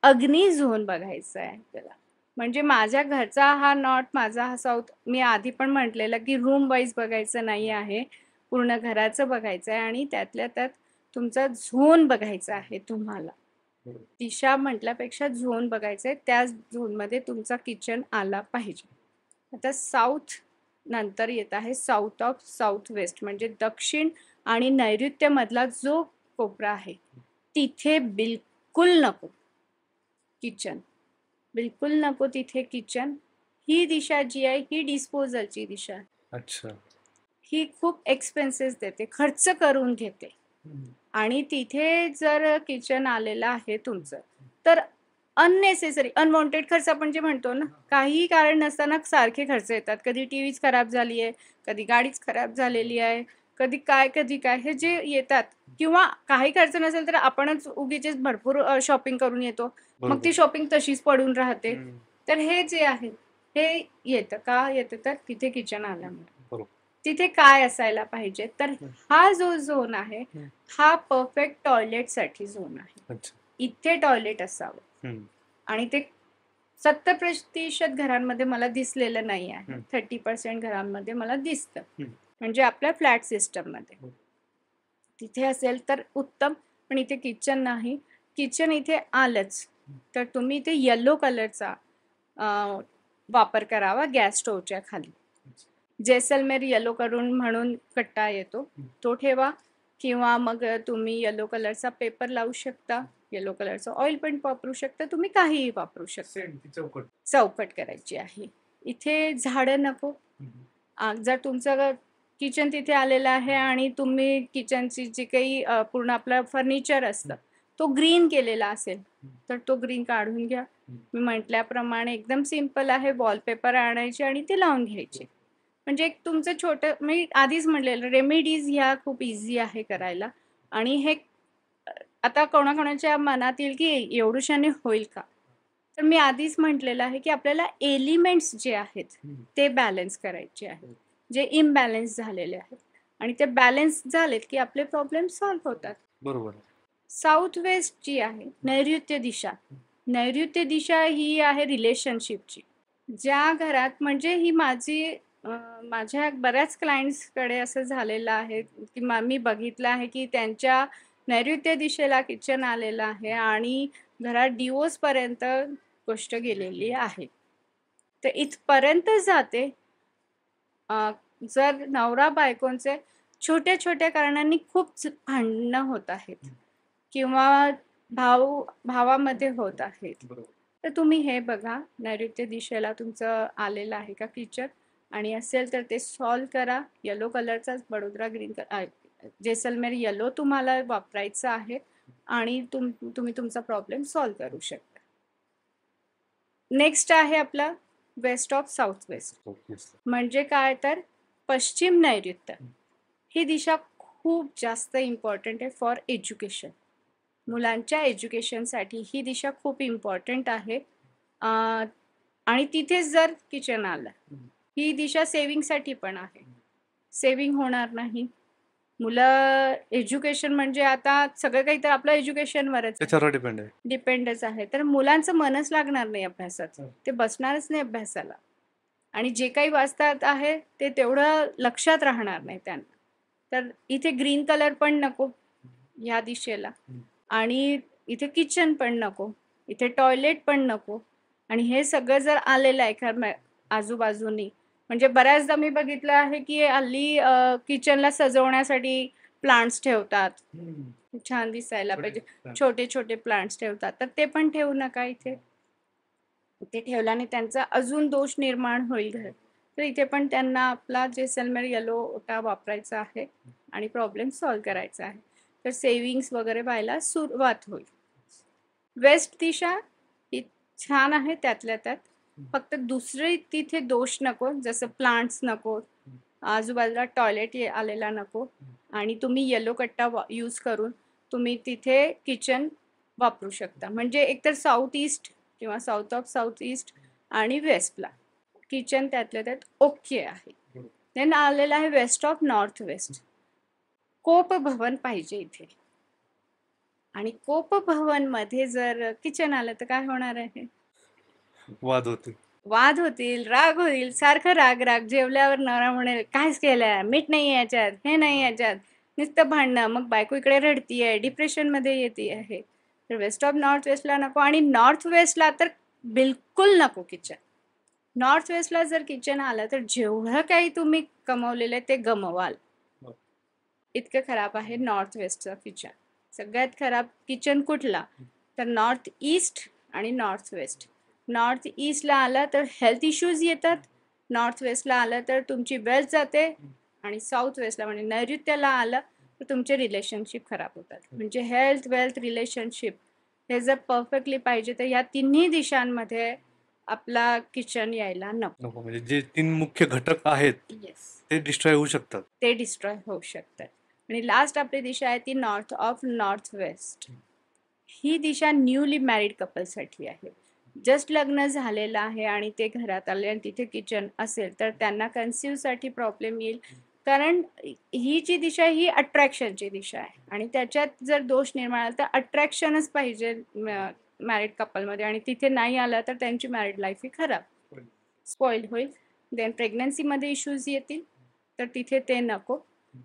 अग्नी झोन बघायचा आहे त्याला. म्हणजे माझ्या घरचा हा नॉर्थ, माझा हा साऊथ. मी आधी पण म्हटलेलं की रूम वाईज बघायचं नाही आहे, पूर्ण घराचं बघायचं आहे आणि त्यातल्या त्यात तुमचा झोन बघायचा आहे. तुम्हाला दिशा म्हटल्यापेक्षा झोन बघायचं आहे, त्या झोनमध्ये तुमचा किचन आला पाहिजे. आता साऊथ नंतर येत आहे साऊथ ऑफ साऊथ वेस्ट, म्हणजे दक्षिण आणि नैऋत्य मधला जो कोपरा आहे, तिथे बिलकुल नको किचन, बिलकुल नको तिथे किचन. ही दिशा जी आहे ही डिस्पोजलची दिशा आहे. अच्छा. ही खूप एक्सपेन्सेस देते, खर्च करून घेते. आणि तिथे जर किचन आलेलं आहे तुमचं, तर अननेसेसरी अनवॉन्टेड खर्च आपण जे म्हणतो ना, काही कारण नसताना सारखे खर्च येतात. कधी टीव्हीच खराब झाली आहे, कधी गाडीच खराब झालेली आहे, कधी काय हे जे येतात. किंवा काही खर्च नसेल तर आपणच उगीचेच भरपूर शॉपिंग करून येतो, मग ती शॉपिंग तशीच पडून राहते. तर हे जे आहे हे येतं का येतं, तर तिथे किचन आल्यामुळे. तिथे काय असायला पाहिजे, तर हा जो झोन आहे हा परफेक्ट टॉयलेट साठी झोन आहे. इथे टॉयलेट असावं. आणि ते 70% घरांमध्ये मला दिसलेलं नाही आहे, 30% घरांमध्ये मला दिसतं. म्हणजे आपल्या फ्लॅट सिस्टम मध्ये तिथे असेल तर उत्तम, पण इथे किचन नाही. किचन इथे आलंच तर तुम्ही इथे येलो कलरचा वापर करावा गॅस स्टोवच्या खाली. जैसलमेर येलो करून म्हणून कट्टा येतो, तो ठेवा. किंवा मग तुम्ही येलो कलरचा पेपर लावू शकता, येलो कलरचा ऑइल पेंट वापरू शकता, तुम्ही काहीही वापरू शकता. चौकट करायची आहे. इथे झाडं नको. जर तुमचं किचन तिथे आलेलं आहे आणि तुम्ही किचनची जी काही पूर्ण आपलं फर्निचर असतं तो ग्रीन केलेला असेल, तर तो ग्रीन काढून घ्या. मी म्हटल्याप्रमाणे एकदम सिंपल आहे, वॉलपेपर आणायचे आणि ते लावून घ्यायचे. म्हणजे एक तुमचं छोटं, मी आधीच म्हटलेलं रेमेडीज ह्या खूप इझी आहे करायला. आणि हे आता कोणाकोणाच्या मनात येईल की एवढ्याशाने होईल का, तर मी आधीच म्हटलेलं आहे की आपल्याला एलिमेंट्स जे आहेत ते बॅलन्स करायचे आहेत, जे इम्बॅलन्स झालेले आहेत, आणि ते बॅलन्स झालेत की आपले प्रॉब्लेम सॉल्व्ह होतात. बरोबर. साऊथ वेस्ट जी आहे नैऋत्य दिशा, नैऋत्य दिशा ही आहे रिलेशनशिपची. ज्या घरात म्हणजे ही माझ्या बऱ्याच क्लायंट्सकडे असं झालेलं आहे की मी बघितलं आहे की त्यांच्या नैऋत्य दिशेला किचन आलेलं आहे आणि घरात डिवोर्स पर्यंत गोष्ट गेलेली आहे. तर इथपर्यंत जाते. जर नवरा बायकोंचे छोट्या छोट्या कारणांनी खूप भांडणं होत आहेत किंवा भावामध्ये होत आहेत, तर तुम्ही हे बघा नैऋत्य दिशेला तुमचं आलेलं आहे का किचन, आणि असेल तर ते सॉल्व करा. येलो कलरचा बडोदरा ग्रीन जेसलमेर येलो तुम्हाला वापरायचं आहे आणि तुम्ही तुमचा प्रॉब्लेम सॉल्व करू शकता. नेक्स्ट आहे आपला वेस्ट ऑफ साऊथ वेस्ट. म्हणजे काय तर पश्चिम नैऋत्य. ही दिशा खूप जास्त इम्पॉर्टंट आहे फॉर एज्युकेशन. मुलांच्या एज्युकेशनसाठी ही दिशा खूप इम्पॉर्टंट आहे. आणि तिथेच जर किचन आलं, ही दिशा सेविंगसाठी पण आहे. सेविंग होणार नाही. मुलं एज्युकेशन म्हणजे आता सगळं काही तर आपलं एज्युकेशनवरच त्याच्यावर डिपेंडच आहे. तर मुलांचं मनच लागणार नाही अभ्यासात, ते बसणारच नाही अभ्यासाला, आणि जे काही वाचतात आहे ते तेवढं लक्षात राहणार नाही त्यांना. तर इथे ग्रीन कलर पण नको ह्या दिशेला, आणि इथे किचन पण नको, इथे टॉयलेट पण नको. आणि हे सगळं जर आलेलं आहे आजूबाजूनी, म्हणजे बऱ्याचदा मी बघितलं आहे की हल्ली किचनला सजवण्यासाठी प्लांट्स ठेवतात, छान दिसायला पाहिजे, छोटे छोटे प्लांट्स ठेवतात. तर ते पण ठेवू नका इथे. ते ठेवल्याने त्यांचा अजून दोष निर्माण होईल घर. तर इथे पण त्यांना आपला जेसलमेर येलो ओटा वापरायचा आहे आणि प्रॉब्लेम सॉल्व करायचा आहे. तर सेविंग्स वगैरे व्हायला सुरुवात होईल. वेस्ट दिशा ही छान आहे त्यातल्या त्यात, फक्त दुसरे तिथे दोष नको, जसं प्लांट्स नको, आजूबाजूला टॉयलेट आलेला नको, आणि तुम्ही येलो कट्टा यूज करून तुम्ही तिथे किचन वापरू शकता. म्हणजे एकतर साऊथ ईस्ट किंवा साऊथ ऑफ साऊथ ईस्ट आणि वेस्टला किचन त्यातल्या त्यात ओके आहे. देन आलेलं आहे वेस्ट ऑफ नॉर्थ वेस्ट. कोप भवन पाहिजे इथे, आणि कोप भवन मध्ये जर किचन आलं तर काय होणार आहे? वाद होतील, राग होईल, सारखं राग राग. जेवल्यावर नवरा म्हणेल कायच केलंय, मीठ नाही याच्यात, हे नाही याच्यात, नुसतं भांडणं. मग बायको इकडे रडतीये, डिप्रेशन मध्ये येते आहे. तर वेस्ट ऑफ नॉर्थ वेस्टला नको, आणि नॉर्थ वेस्टला तर बिलकुल नको किचन. नॉर्थ वेस्टला जर किचन आलं तर जेवढं काही तुम्ही कमवलेलं ते गमवाल, इतकं खराब आहे नॉर्थ वेस्टचं किचन. सगळ्यात खराब किचन कुठला तर नॉर्थ ईस्ट आणि नॉर्थ वेस्ट. नॉर्थ ईस्टला आलं तर हेल्थ इश्यूज येतात, नॉर्थ वेस्टला आलं तर तुमची वेल्थ जाते, आणि साऊथ वेस्टला म्हणजे नैऋत्याला आलं तर तुमचे रिलेशनशिप खराब होतात. म्हणजे हेल्थ, वेल्थ, रिलेशनशिप हे जर परफेक्टली पाहिजे तर या तिन्ही दिशांमध्ये आपला किचन यायला नको. म्हणजे जे 3 मुख्य घटक आहेत ते डिस्ट्रॉय होऊ शकतात. आणि लास्ट आपली दिशा आहे ती नॉर्थ ऑफ नॉर्थ वेस्ट. ही दिशा न्यूली मॅरिड कपलसाठी आहे. जस्ट लग्न झालेलं आहे आणि ते घरात आले आणि तिथे किचन असेल तर त्यांना कन्सिव्हसाठी प्रॉब्लेम येईल. कारण ही जी दिशा ही अट्रॅक्शनची दिशा आहे, आणि त्याच्यात जर दोष निर्माण आला तर अट्रॅक्शनच पाहिजे मॅरिड कपलमध्ये, आणि तिथे नाही आला तर त्यांची मॅरिड लाईफ ही खराब स्पॉइल होईल. देन प्रेग्नन्सीमध्ये इश्यूज येतील, तर तिथे ते नको.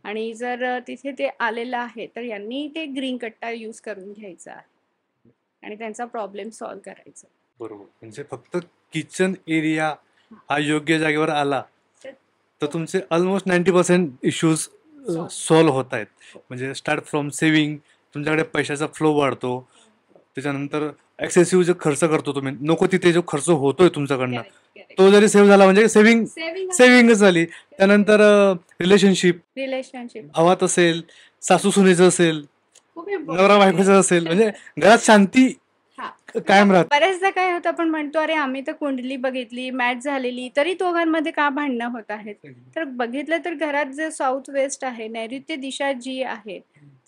आणि जर तिथे ते आलेलं आहे तर यांनी ते ग्रीन कट्टा यूज करून घ्यायचा आहे आणि त्यांचा प्रॉब्लेम सॉल्व करायचा. बरोबर. म्हणजे फक्त किचन एरिया हा योग्य जागेवर आला तर तुमचे ऑलमोस्ट 90% इश्यूज सॉल्व होत आहेत. म्हणजे स्टार्ट फ्रॉम सेव्हिंग, तुमच्याकडे पैशाचा फ्लो वाढतो. त्याच्यानंतर एक्सेसिव्ह जो खर्च करतो तुम्ही, नको तिथे जो खर्च होतोय तुमच्याकडनं, तो जरी सेव्ह झाला म्हणजे सेव्हिंगच झाली. त्यानंतर रिलेशनशिप भावात असेल, सासू सुनेचं असेल, नवरा बायकोचं असेल, म्हणजे घरात शांती कायम राहते. बऱ्याचदा काय होतं, आपण म्हणतो अरे आम्ही तर कुंडली बघितली, मॅच झालेली, तरी दोघांमध्ये का भांडणं होत आहेत? तर बघितलं तर घरात जे साऊथ वेस्ट आहे, नैऋत्य दिशा जी आहे,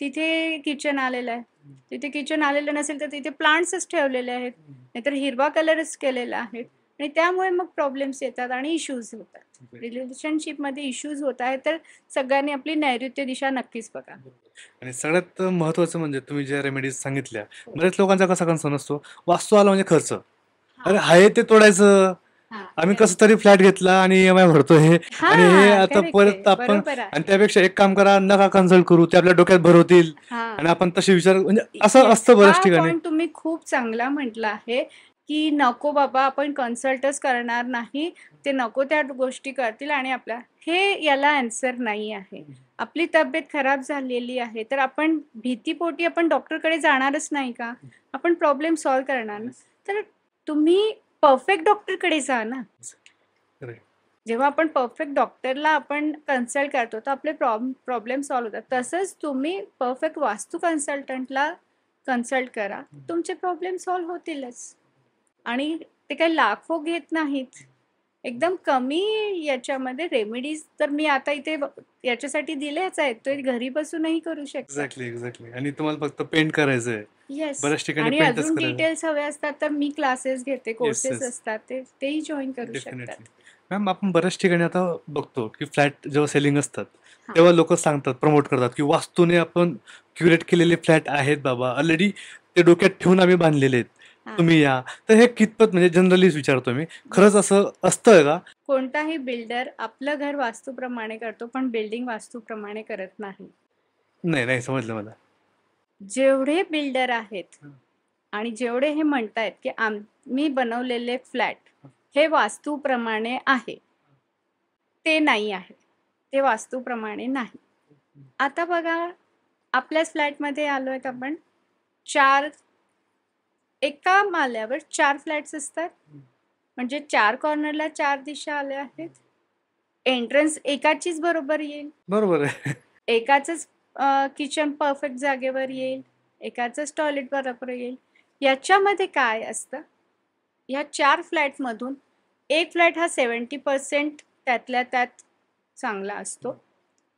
तिथे किचन आलेलं आहे. तिथे किचन आलेलं नसेल तर तिथे प्लांट्सच ठेवलेले आहेत, नाहीतर हिरवा कलरच केलेला आहे, आणि त्यामुळे मग प्रॉब्लेम्स येतात आणि इश्यूज होतात. रिलेशनशिपमध्ये इश्यूज होत आहेत. तर सगळ्यांनी आपली नैऋत्य दिशा नक्कीच बघा. आणि सगळ्यात महत्वाचं म्हणजे तुम्ही ज्या रेमेडीज सांगितल्या, बऱ्याच लोकांचा कसा कन्सर्न असतो, वास्तू आला म्हणजे खर्च, अरे आहे ते तोडायचं, हा, आम्ही कसं तरी फ्लॅट घेतला आणि EMI भरतोय आणि हे हा आता करेक्ट परत आहे, आपण बरोबर आणि आहे. त्यापेक्षा एक काम करा, नका कन्सल्ट करू, ते आपल्या डोक्यात भरवतील हा, आणि आपण तसे विचार म्हणजे असं येस, असतं बऱ्याच हा ठिकाणी. पॉइंट तुम्ही खूप चांगला म्हटला आहे, की नको बाबा आपण कन्सल्टच करणार नाही, ते नको त्या गोष्टी करतील आणि आपल्या हे याला आन्सर नाही आहे. आपली तब्येत खराब झालेली आहे, तर आपण भीतीपोटी आपण डॉक्टरकडे जाणारच नाही का? आपण प्रॉब्लेम सॉल्व्ह करणार ना. तर तुम्ही परफेक्ट डॉक्टरकडे जा ना. Correct. जेव्हा आपण परफेक्ट डॉक्टरला आपण कन्सल्ट करतो, तर आपले प्रॉब्लेम सॉल्व्ह होतात. तसंच तुम्ही परफेक्ट वास्तू कन्सल्टंटला कन्सल्ट करा. तुमचे प्रॉब्लेम सॉल्व्ह होतीलच. आणि ते काही लाखो घेत नाहीत. एकदम कमी याच्यामध्ये रेमेडीज तर मी आता इथे याच्यासाठी दिल्याच आहेत. ते घरी बसूनही करू शकता. एक्झॅक्टली आणि तुम्हाला फक्त पेंट करायचंय. येस. बऱ्याच ठिकाणी आणि पेंटच अजून करायचं. डिटेल्स हवे असतात, तर मी क्लासेस घेते, येस, कोर्सेस येस. असतात, तेही जॉइन करू डेफिनेटली. शकतात. मॅम आपण बऱ्याच ठिकाणी आता बघतो की फ्लॅट जेव्हा सेलिंग असतात हां. तेव्हा लोक सांगतात, प्रमोट करतात की वास्तूने आपण क्युरेट केलेले फ्लॅट आहेत बाबा, ऑलरेडी ते डोक्यात ठेवून आम्ही बांधलेले आहेत, हां. तुम्ही या. तर हे कितपत म्हणजे जनरलीच विचारतो मी, खरंच Yes. असं असतं का? कोणताही बिल्डर आपलं घर वास्तूप्रमाणे करतो, पण बिल्डिंग वास्तूप्रमाणे करत नाही. नाही नाही समजलं मला. जेवढे बिल्डर आहेत हं. आणि जेवढे हे म्हणतायत, की आम्ही बनवलेले फ्लॅट हे वास्तूप्रमाणे आहे, ते नाही आहे. ते वास्तूप्रमाणे नाही. आता बघा, आपल्याच फ्लॅटमध्ये आलोय आपण. 4 एका माळ्यावर 4 फ्लॅट्स असतात. म्हणजे 4 कॉर्नरला 4 दिशा आल्या आहेत. एंट्रन्स एकाचीच बरोबर येईल. बरोबर आहे. एकाचंच किचन परफेक्ट जागेवर येईल. एकाचंच टॉयलेट बरोबर येईल. याच्यामध्ये काय असतं, ह्या 4 फ्लॅटमधून एक फ्लॅट हा 70% त्यातल्या त्यात चांगला असतो,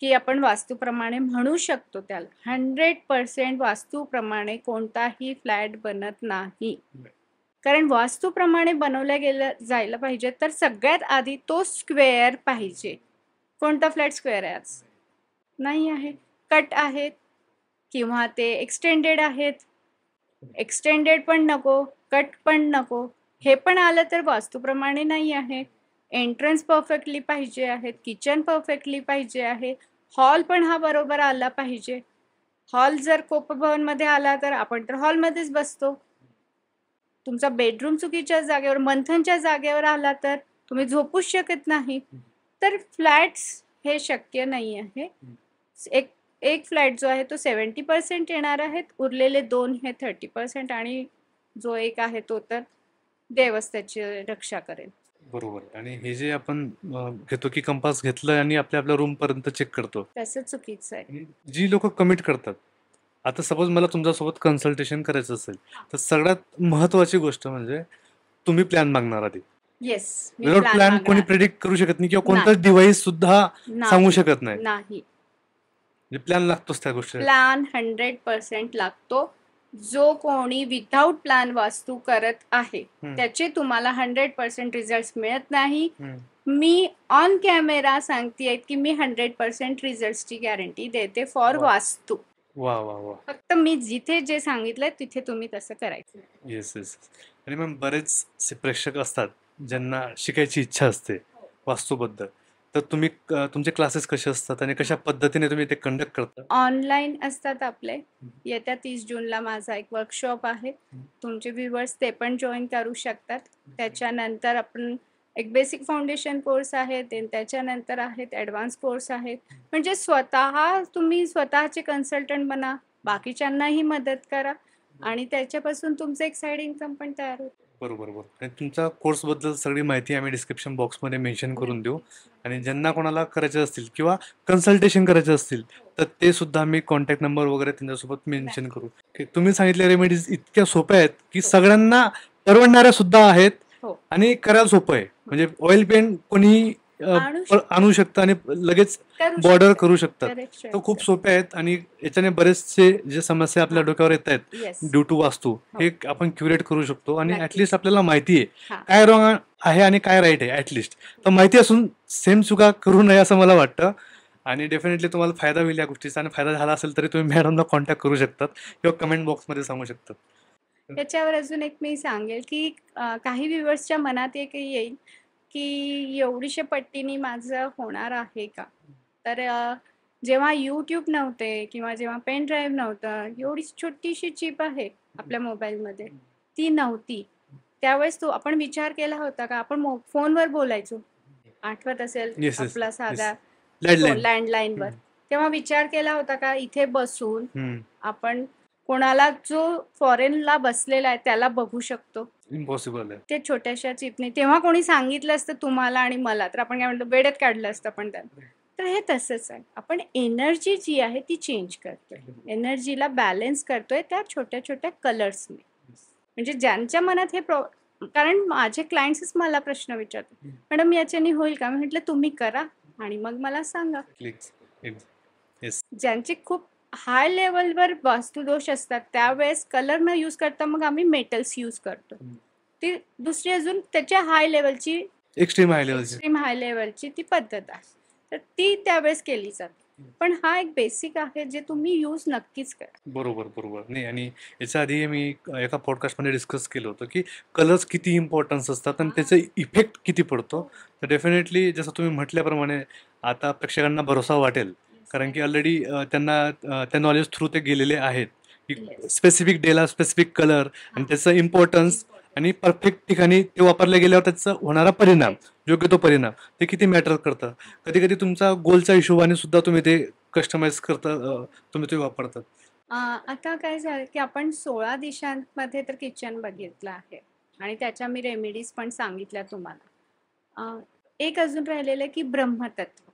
की आपण वास्तूप्रमाणे म्हणू शकतो त्याला. 100% वास्तूप्रमाणे कोणताही फ्लॅट बनत नाही. कारण वास्तूप्रमाणे बनवल्या जायला पाहिजे, तर सगळ्यात आधी तो स्क्वेअर पाहिजे. कोणता फ्लॅट स्क्वेअर आहे आज? नाही आहे. कट आहेत किंवा ते एक्सटेंडेड आहेत. एक्सटेंडेड पण नको, कट पण नको. हे पण आलं तर वास्तूप्रमाणे नाही आहे. एंट्रन्स परफेक्टली पाहिजे आहेत, किचन परफेक्टली पाहिजे आहे. हॉल पण हा बरोबर आला पाहिजे. हॉल जर कोपरभवनमध्ये आला, तर आपण तर हॉलमध्येच बसतो. तुमचा बेडरूम चुकीच्या जागेवर, मंथनच्या जागेवर आला, तर तुम्ही झोपूच शकत नाही. तर फ्लॅट्स हे शक्य नाही आहे. एक एक फ्लॅट जो आहे तो 70% येणार आहेत, उरलेले 2 हे 30% आणि जो एक आहे तो तर देवच त्याची रक्षा करेल. बरोबर. आणि हे जे आपण घेतो की कंपास घेतलं आणि आपल्या आपल्या रूम पर्यंत चेक करतो, तसं चुकीचं आहे. आणि जी लोक कमिट करतात, आता सपोज मला तुमच्यासोबत कन्सल्टेशन करायचं असेल, तर सगळ्यात महत्वाची गोष्ट म्हणजे तुम्ही प्लॅन मागणार आधी. Yes, me without plan plan कोणी मागणार. प्रेडिक्ट करू शकत नाही किंवा नाही. कोणताच डिव्हाइस सुद्धा सांगू नाही. शकत नाही. नाही. म्हणजे प्लॅन लागतोच त्या गोष्टीसाठी. प्लॅन 100% लागतो. जो कोणी विथआउट प्लॅन वास्तू करत आहे, त्याचे तुम्हाला 100% रिझल्ट्स मिळत नाही. मी ऑन कॅमेरा सांगतेय की मी 100% रिझल्ट्सची गॅरंटी देते फॉर वा. वास्तू. वा वा वा. फक्त मी जिथे जे सांगितलंय तिथे तुम्ही तसं करायचं. Yes yes. आणि मग बरेच प्रेक्षक असतात ज्यांना शिकायची इच्छा असते वास्तूबद्दल, तर तुम्ही तुमचे क्लासेस कसे असतात आणि कशा पद्धतीने तुम्ही ते कंडक्ट करता? ऑनलाईन असतात आपले. येत्या 30 जूनला माझा एक वर्कशॉप आहे. तुमचे व्ह्युअर्स ते पण जॉईन करू शकतात. त्याच्यानंतर आपण एक बेसिक फाउंडेशन कोर्स आहे, त्याच्यानंतर आहेत ॲडव्हान्स कोर्स आहेत. म्हणजे तुम्ही स्वतःचे कन्सल्टंट बना, बाकीच्यांनाही मदत करा आणि त्याच्यापासून तुमचं एक साईड इन्कम पण तयार होतं. बरोबर बरोबर. आणि तुमच्या कोर्सबद्दल सगळी माहिती आम्ही डिस्क्रिप्शन बॉक्समध्ये मेन्शन करून देऊ. आणि ज्यांना कोणाला करायचे असतील किंवा कन्सल्टेशन करायचे असतील, तर ते सुद्धा आम्ही कॉन्टॅक्ट नंबर वगैरे त्यांच्यासोबत मेन्शन करू. की तुम्ही सांगितलेल्या रेमेडीज इतक्या सोप्या आहेत की सगळ्यांना परवडणाऱ्या सुद्धा आहेत हो. आणि करायला सोपं आहे. म्हणजे ऑइल पेंट कोणी आणू शकतं आणि लगेच बॉर्डर करू शकतात. तर खूप सोपे आहेत आणि याच्याने बरेचसे जे समस्या आपल्या डोक्यावर येत आहेत येस. ड्यू टू वास्तू, हे आपण क्युरेट करू शकतो. आणि नक्कीच. ऍटलिस्ट आपल्याला माहिती आहे हां. काय रॉंग आहे आणि काय राईट आहे. ऍटलिस्ट तर माहिती असून सेम चुका करू नये असं मला वाटतं. आणि डेफिनेटली तुम्हाला फायदा होईल या गोष्टीचा. आणि फायदा झाला असेल तरी तुम्ही मॅडमला कॉन्टॅक्ट करू शकतात किंवा कमेंट बॉक्समध्ये सांगू शकतात. याच्यावर अजून एक मी सांगेल की काही व्ह्युअर्सच्या मनात एक येईल की एवढीशा पट्टीने माझं होणार आहे का? तर जेव्हा YouTube नव्हते किंवा जेव्हा पेन ड्राईव्ह नव्हतं, एवढी छोटीशी चिप आहे आपल्या मोबाईलमध्ये, ती नव्हती. त्यावेळेस आपण विचार केला होता का? आपण फोनवर बोलायचो. आठवत असेल येस, येस, आपला येस. साधा लँडलाईन. लँडलाईनवर. तेव्हा विचार केला होता का इथे बसून हम्म. आपण कोणाला जो फॉरेनला बसलेला आहे त्याला बघू शकतो? इम्पॉसिबल आहे. ते छोट्याशा चिपने. तेव्हा कोणी सांगितलं असतं तुम्हाला आणि मला, तर आपण काय म्हणतो वेड्यात काढलं असतं आपण त्यांना. तर हे तसंच आहे. आपण एनर्जी जी आहे ती चेंज करतोय. एनर्जीला बॅलन्स करतोय त्या छोट्या-छोट्या कलर्सने. म्हणजे ज्यांच्या मनात हे कारण माझे क्लायंट्सच मला प्रश्न विचारतात, "मॅडम याच्याने होईल का?" मी म्हटलं, "तुम्ही करा आणि मग मला सांगा." येस. ज्यांचे खूप हाय लेवलवर वास्तुदोष असतात त्यावेळेस कलर न यूज करता मग आम्ही मेटल्स यूज करतो. ती दुसरी अजून त्याच्या हाय लेवलची एक्स्ट्रीम हाय लेवलची. एक्स्ट्रीम हाय लेवलची ती पद्धत आहे. तर ती त्यावेळेस केली जाते. पण हा एक बेसिक आहे जे तुम्ही यूज नक्कीच करा. बरोबर. नाही, आणि याच्या आधी मी एका पॉडकास्टमध्ये डिस्कस केलं होतं की कलर्स किती इम्पॉर्टन्स असतात आणि त्याचा इफेक्ट किती पडतो. तर डेफिनेटली जसं तुम्ही म्हटल्याप्रमाणे आता प्रेक्षकांना भरोसा वाटेल, कारण की ऑलरेडी त्यांना त्या नॉलेज थ्रू ते गेलेले आहेत की स्पेसिफिक डेला स्पेसिफिक कलर आणि त्याचा इम्पॉर्टन्स आणि परफेक्ट ठिकाणी ते वापरले गेल्यावर त्याचा होणारा परिणाम, योग्य तो परिणाम, ते किती मॅटर करतं. कधी कधी तुमचा गोलच्या हिशोबाने सुद्धा तुम्ही ते कस्टमाइज करता, तुम्ही ते वापरतात. आता काय झालं की आपण 16 दिशांमध्ये तर किचन बघितलं आहे आणि त्याच्या मी रेमेडीज पण सांगितल्या तुम्हाला. एक अजून राहिलेलं आहे की ब्रह्मतत्व.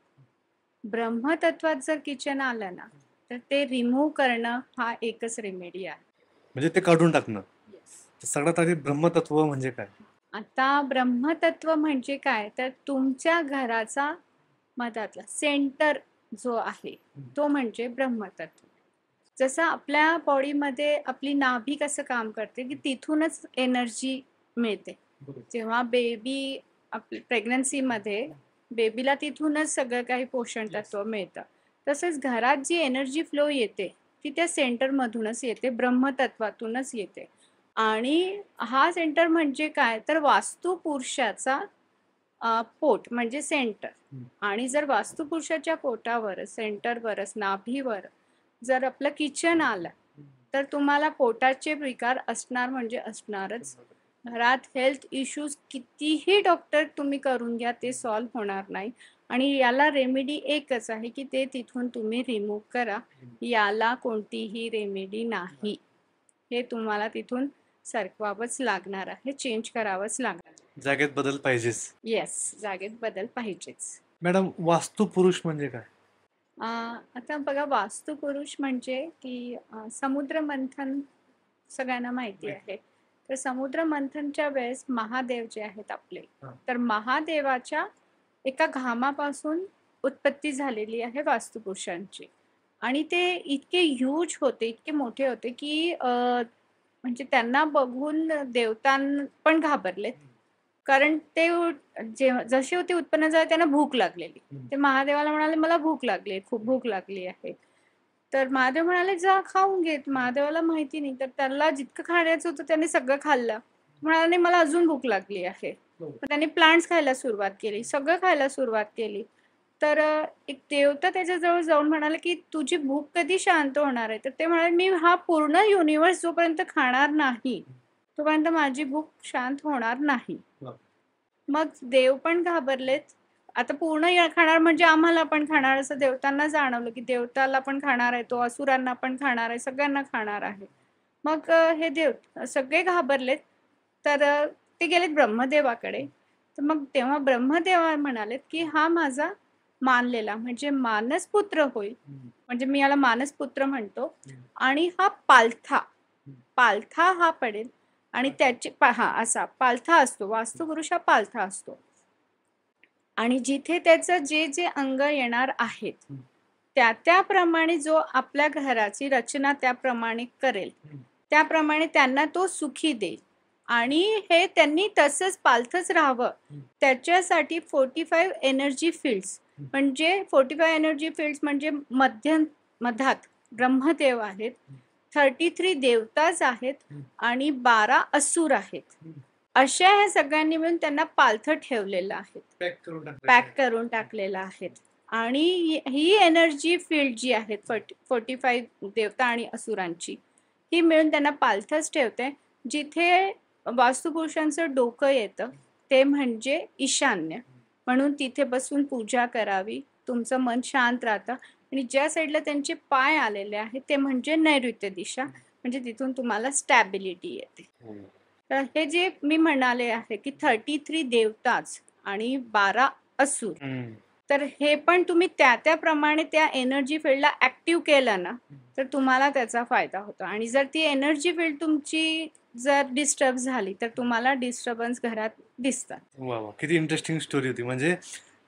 ब्रह्मतत्वात जर किचन आलं ना तर ते रिमूव्ह करणं हा एकच रेमेडी आहे. म्हणजे ते काढून टाकणं. तर सगळ्यात आधी ब्रह्मतत्व म्हणजे काय? आता ब्रह्मतत्व म्हणजे काय, तर तुमच्या घराचा मधातला सेंटर जो आहे तो म्हणजे ब्रह्मतत्व. जसं आपल्या बॉडीमध्ये आपली नाभी कसं काम करते की तिथूनच एनर्जी मिळते. जेव्हा बेबी आपल्या प्रेग्नन्सीमध्ये बेबीला तिथूनच सगळं काही पोषण तत्व मिळतं. तसंच घरात जी एनर्जी फ्लो येते ती त्या सेंटरमधूनच येते, ब्रह्मतत्वातूनच येते. आणि हा सेंटर म्हणजे काय, तर वास्तुपुरुषाचा पोट म्हणजे सेंटर. आणि जर वास्तुपुरुषाच्या पोटावर, सेंटरवरच, नाभीवर जर आपलं किचन आलं तर तुम्हाला पोटाचे विकार असणार म्हणजे असणारच. घरात हेल्थ इश्यूज कितीही डॉक्टर तुम्ही करून घ्या ते सॉल्व्ह होणार नाही. आणि याला रेमेडी एकच आहे की ते तिथून तुम्ही रिमूव्ह करा. याला कोणतीही रेमेडी नाही. हे तुम्हाला तिथून सरकवावंच लागणार आहे, चेंज करावंच लागणार. जागेत बदल पाहिजेच. येस, जागेत बदल पाहिजेच. मॅडम, वास्तुपुरुष म्हणजे काय? आता बघा, वास्तुपुरुष म्हणजे की समुद्र मंथन सगळ्यांना माहिती आहे. तर समुद्र मंथनच्या वेळेस महादेव जे आहेत आपले, तर महादेवाच्या एका घामापासून उत्पत्ती झालेली आहे वास्तुपुरुषांची. आणि ते इतके ह्यूज होते, इतके मोठे होते की म्हणजे त्यांना बघून देवतां पण घाबरलेत. कारण ते जसे होते उत्पन्न झाले त्यांना भूक लागलेली. ते महादेवाला म्हणाले, "मला भूक लागली आहे, खूप भूक लागली आहे." तर महादेव म्हणाले, "जा खाऊन घे." महादेवाला माहिती नाही, तर त्याला जितकं खाण्याचं होतं त्याने सगळं खाल्लं. म्हणाला, "नाही, मला अजून भूक लागली आहे." मग त्याने प्लांट्स खायला सुरुवात केली, सगळं खायला सुरुवात केली. तर एक देवता त्याच्याजवळ जाऊन म्हणाले, की "तुझी भूक कधी शांत होणार आहे?" तर ते म्हणाले, "मी हा पूर्ण युनिव्हर्स जोपर्यंत खाणार नाही, तोपर्यंत माझी भूक शांत होणार नाही." मग देव पण घाबरलेत. आता पूर्ण खाणार म्हणजे आम्हाला पण खाणार असं देवतांना जाणवलं, की देवताला पण खाणार आहे तो, असुरांना पण खाणार आहे, सगळ्यांना खाणार आहे. मग हे देव सगळे घाबरलेत. तर ते गेलेत ब्रह्मदेवाकडे. तर मग तेव्हा ब्रह्मदेव म्हणालेत, की "हा माझा मानलेला म्हणजे मानसपुत्र होईल." म्हणजे मी याला मानसपुत्र म्हणतो. आणि हा पालथा, पालथा हा पडेल. आणि त्याची असा पालथा असतो, वास्तुपुरुष हा पालथा असतो. आणि जिथे त्याचं जे जे अंग येणार आहेत त्याप्रमाणे जो आपल्या घराची रचना त्याप्रमाणे करेल, त्याप्रमाणे त्यांना तो सुखी देईल. आणि हे त्यांनी तसंच पालथच राहावं त्याच्यासाठी 45 एनर्जी फील्ड्स, म्हणजे 45 एनर्जी फील्ड्स म्हणजे मधात ब्रह्मदेव आहेत, 33 देवताज आहेत आणि 12 असुर आहेत. अशा ह्या सगळ्यांनी मिळून त्यांना पालथं ठेवलेलं आहे, पॅक करून टाकलेलं आहे. आणि ही एनर्जी फील्ड जी आहे 45 देवता आणि असुरांची, ही मिळून त्यांना पालथंच ठेवते. जिथे वास्तुपुरुषांचं डोकं येतं ते म्हणजे ईशान्य, म्हणून तिथे बसून पूजा करावी. तुमचं मन शांत राहतं. आणि ज्या साईडला त्यांचे पाय आलेले आहेत ते म्हणजे नैऋत्य दिशा, म्हणजे तिथून तुम्हाला स्टॅबिलिटी येते. तर हे जे मी म्हणाले आहे की 33 देवताच आणि 12 असुर, तर हे पण तुम्ही त्याप्रमाणे त्या एनर्जी फील्डला ऍक्टिव्ह केलं ना, तर तुम्हाला त्याचा फायदा होतो. आणि जर ती एनर्जी फील्ड तुमची जर डिस्टर्ब झाली तर तुम्हाला डिस्टर्बन्स घरात दिसतात. वा वा, किती इंटरेस्टिंग स्टोरी होती. म्हणजे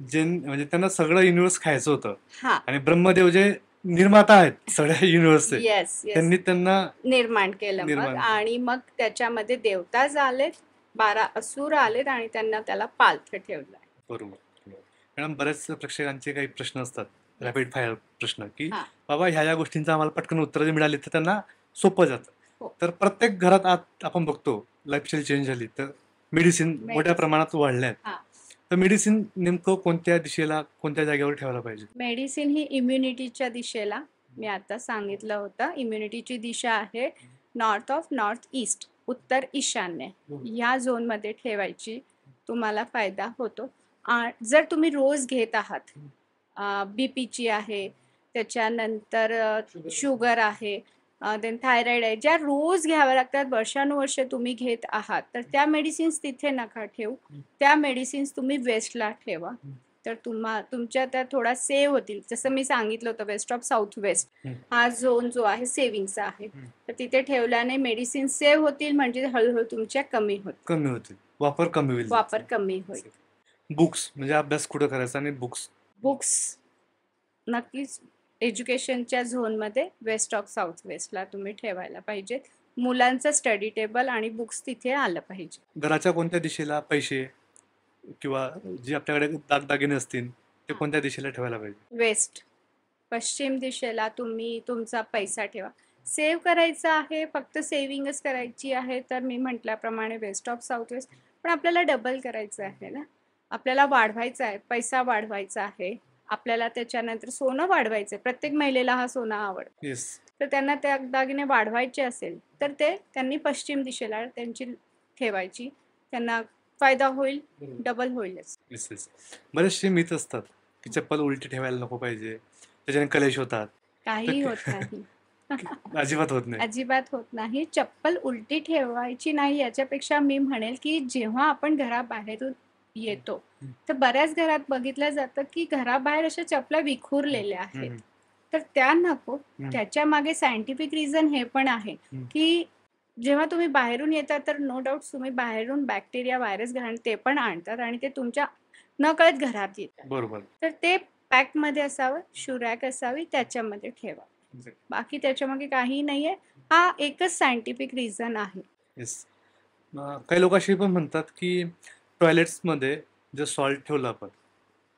म्हणजे त्यांना सगळं युनिव्हर्स खायचं होतं हा, आणि ब्रह्मदेव जे निर्माता आहेत सगळ्या युनिव्हर्सचे, येस येस, त्यांनी त्यांना निर्माण केलं मग. निर्माण केलं. आणि मग त्याच्यामध्ये देवता आलेत, 12 असुर आलेत आणि त्यांना त्याला पालथं ठेवलं. बरोबर. मॅडम, बऱ्याच प्रेक्षकांचे काही प्रश्न असतात, रॅपिड फायर प्रश्न, की हा. बाबा ह्या गोष्टींचा आम्हाला पटकन उत्तर मिळाली तर त्यांना सोपं जातं. हो. तर प्रत्येक घरात आपण बघतो लाईफस्टाईल चेंज झाली तर मेडिसिन मोठ्या प्रमाणात वाढल्या आहेत. हा. तर मेडिसिन नेमकं कोणत्या दिशेला, कोणत्या जागेवर ठेवायला पाहिजे? मेडिसिन ही इम्युनिटीच्या दिशेला, मी आता सांगितलं होतं, इम्युनिटीची दिशा आहे नॉर्थ ऑफ नॉर्थ ईस्ट, उत्तर ईशान्य, या झोनमध्ये ठेवायची, तुम्हाला फायदा होतो. जर तुम्ही रोज घेत आहात, बीपीची आहे, त्याच्यानंतर शुगर आहे, देन थायरॉइड आहे, ज्या रोज घ्याव्या लागतात, वर्षानुवर्ष तुम्ही घेत आहात, तर त्या मेडिसिन्स तिथे नका ठेवू. त्या मेडिसिन्स तुम्ही वेस्टला ठेवा, तर तुमच्या त्या थोडा सेव्ह होतील. जसं मी सांगितलं होतं, वेस्ट ऑफ साऊथ वेस्ट हा झोन जो आहे सेव्हिंगचा आहे, तर तिथे ठेवल्याने मेडिसिन सेव्ह होतील, म्हणजे हळूहळू तुमच्या कमी होतील, वापर कमी होईल. बुक्स म्हणजे अभ्यास कुठं करायचा आणि बुक्स नक्कीच एज्युकेशनच्या झोनमध्ये वेस्ट ऑफ साऊथ वेस्टला तुम्ही ठेवायला पाहिजे. मुलांचं स्टडी टेबल आणि बुक्स तिथे आलं पाहिजे. घराच्या कोणत्या दिशेला पैसे किंवा जे आपल्याकडे दागदागिने असतील ते कोणत्या दिशेला ठेवायला पाहिजे? वेस्ट, पश्चिम दिशेला तुम्ही तुमचा पैसा ठेवा. सेव्ह करायचा आहे, फक्त सेव्हिंगच करायची आहे, तर मी म्हटल्याप्रमाणे वेस्ट ऑफ साऊथ वेस्ट. पण आपल्याला डबल करायचं आहे ना, आपल्याला वाढवायचा आहे, पैसा वाढवायचा आहे, आपल्याला त्याच्यानंतर सोनं वाढवायचं आहे. प्रत्येक महिलेला हा सोना आवडतो. तर त्यांना त्या दागिने वाढवायचे असेल तर ते त्यांनी पश्चिम दिशेला त्यांची ठेवायची, त्यांना फायदा होईल, डबल होईलच. बरेचसे मिथ असतात की चप्पल उलटी ठेवायला नको पाहिजे, त्याच्याने कलेश होतात. काही होत नाही. अजिबात होत नाही. चप्पल उलटी ठेवायची नाही, याच्यापेक्षा मी म्हणेल की जेव्हा आपण घराबाहेरून येतो तर बऱ्याच घरात बघितलं जातं की घराबाहेर अशा चपला विखुरलेल्या आहेत, तर त्या नको. त्याच्या मागे सायंटिफिक रिझन हे पण आहे की जेव्हा तुम्ही बाहेरून येता तर नो डाऊट तुम्ही बाहेरून बॅक्टेरिया, व्हायरस घाण ते पण आणतात आणि ते तुमच्या नकळत घरात येतात. बरोबर. तर ते पॅक मध्ये असावं, शुरॅक असावी, त्याच्यामध्ये ठेवा. बाकी त्याच्यामागे काही नाहीये, हा एकच सायंटिफिक रिझन आहे. काही लोक अशी पण म्हणतात की टॉयलेट्समध्ये जर सॉल्ट ठेवलं आपण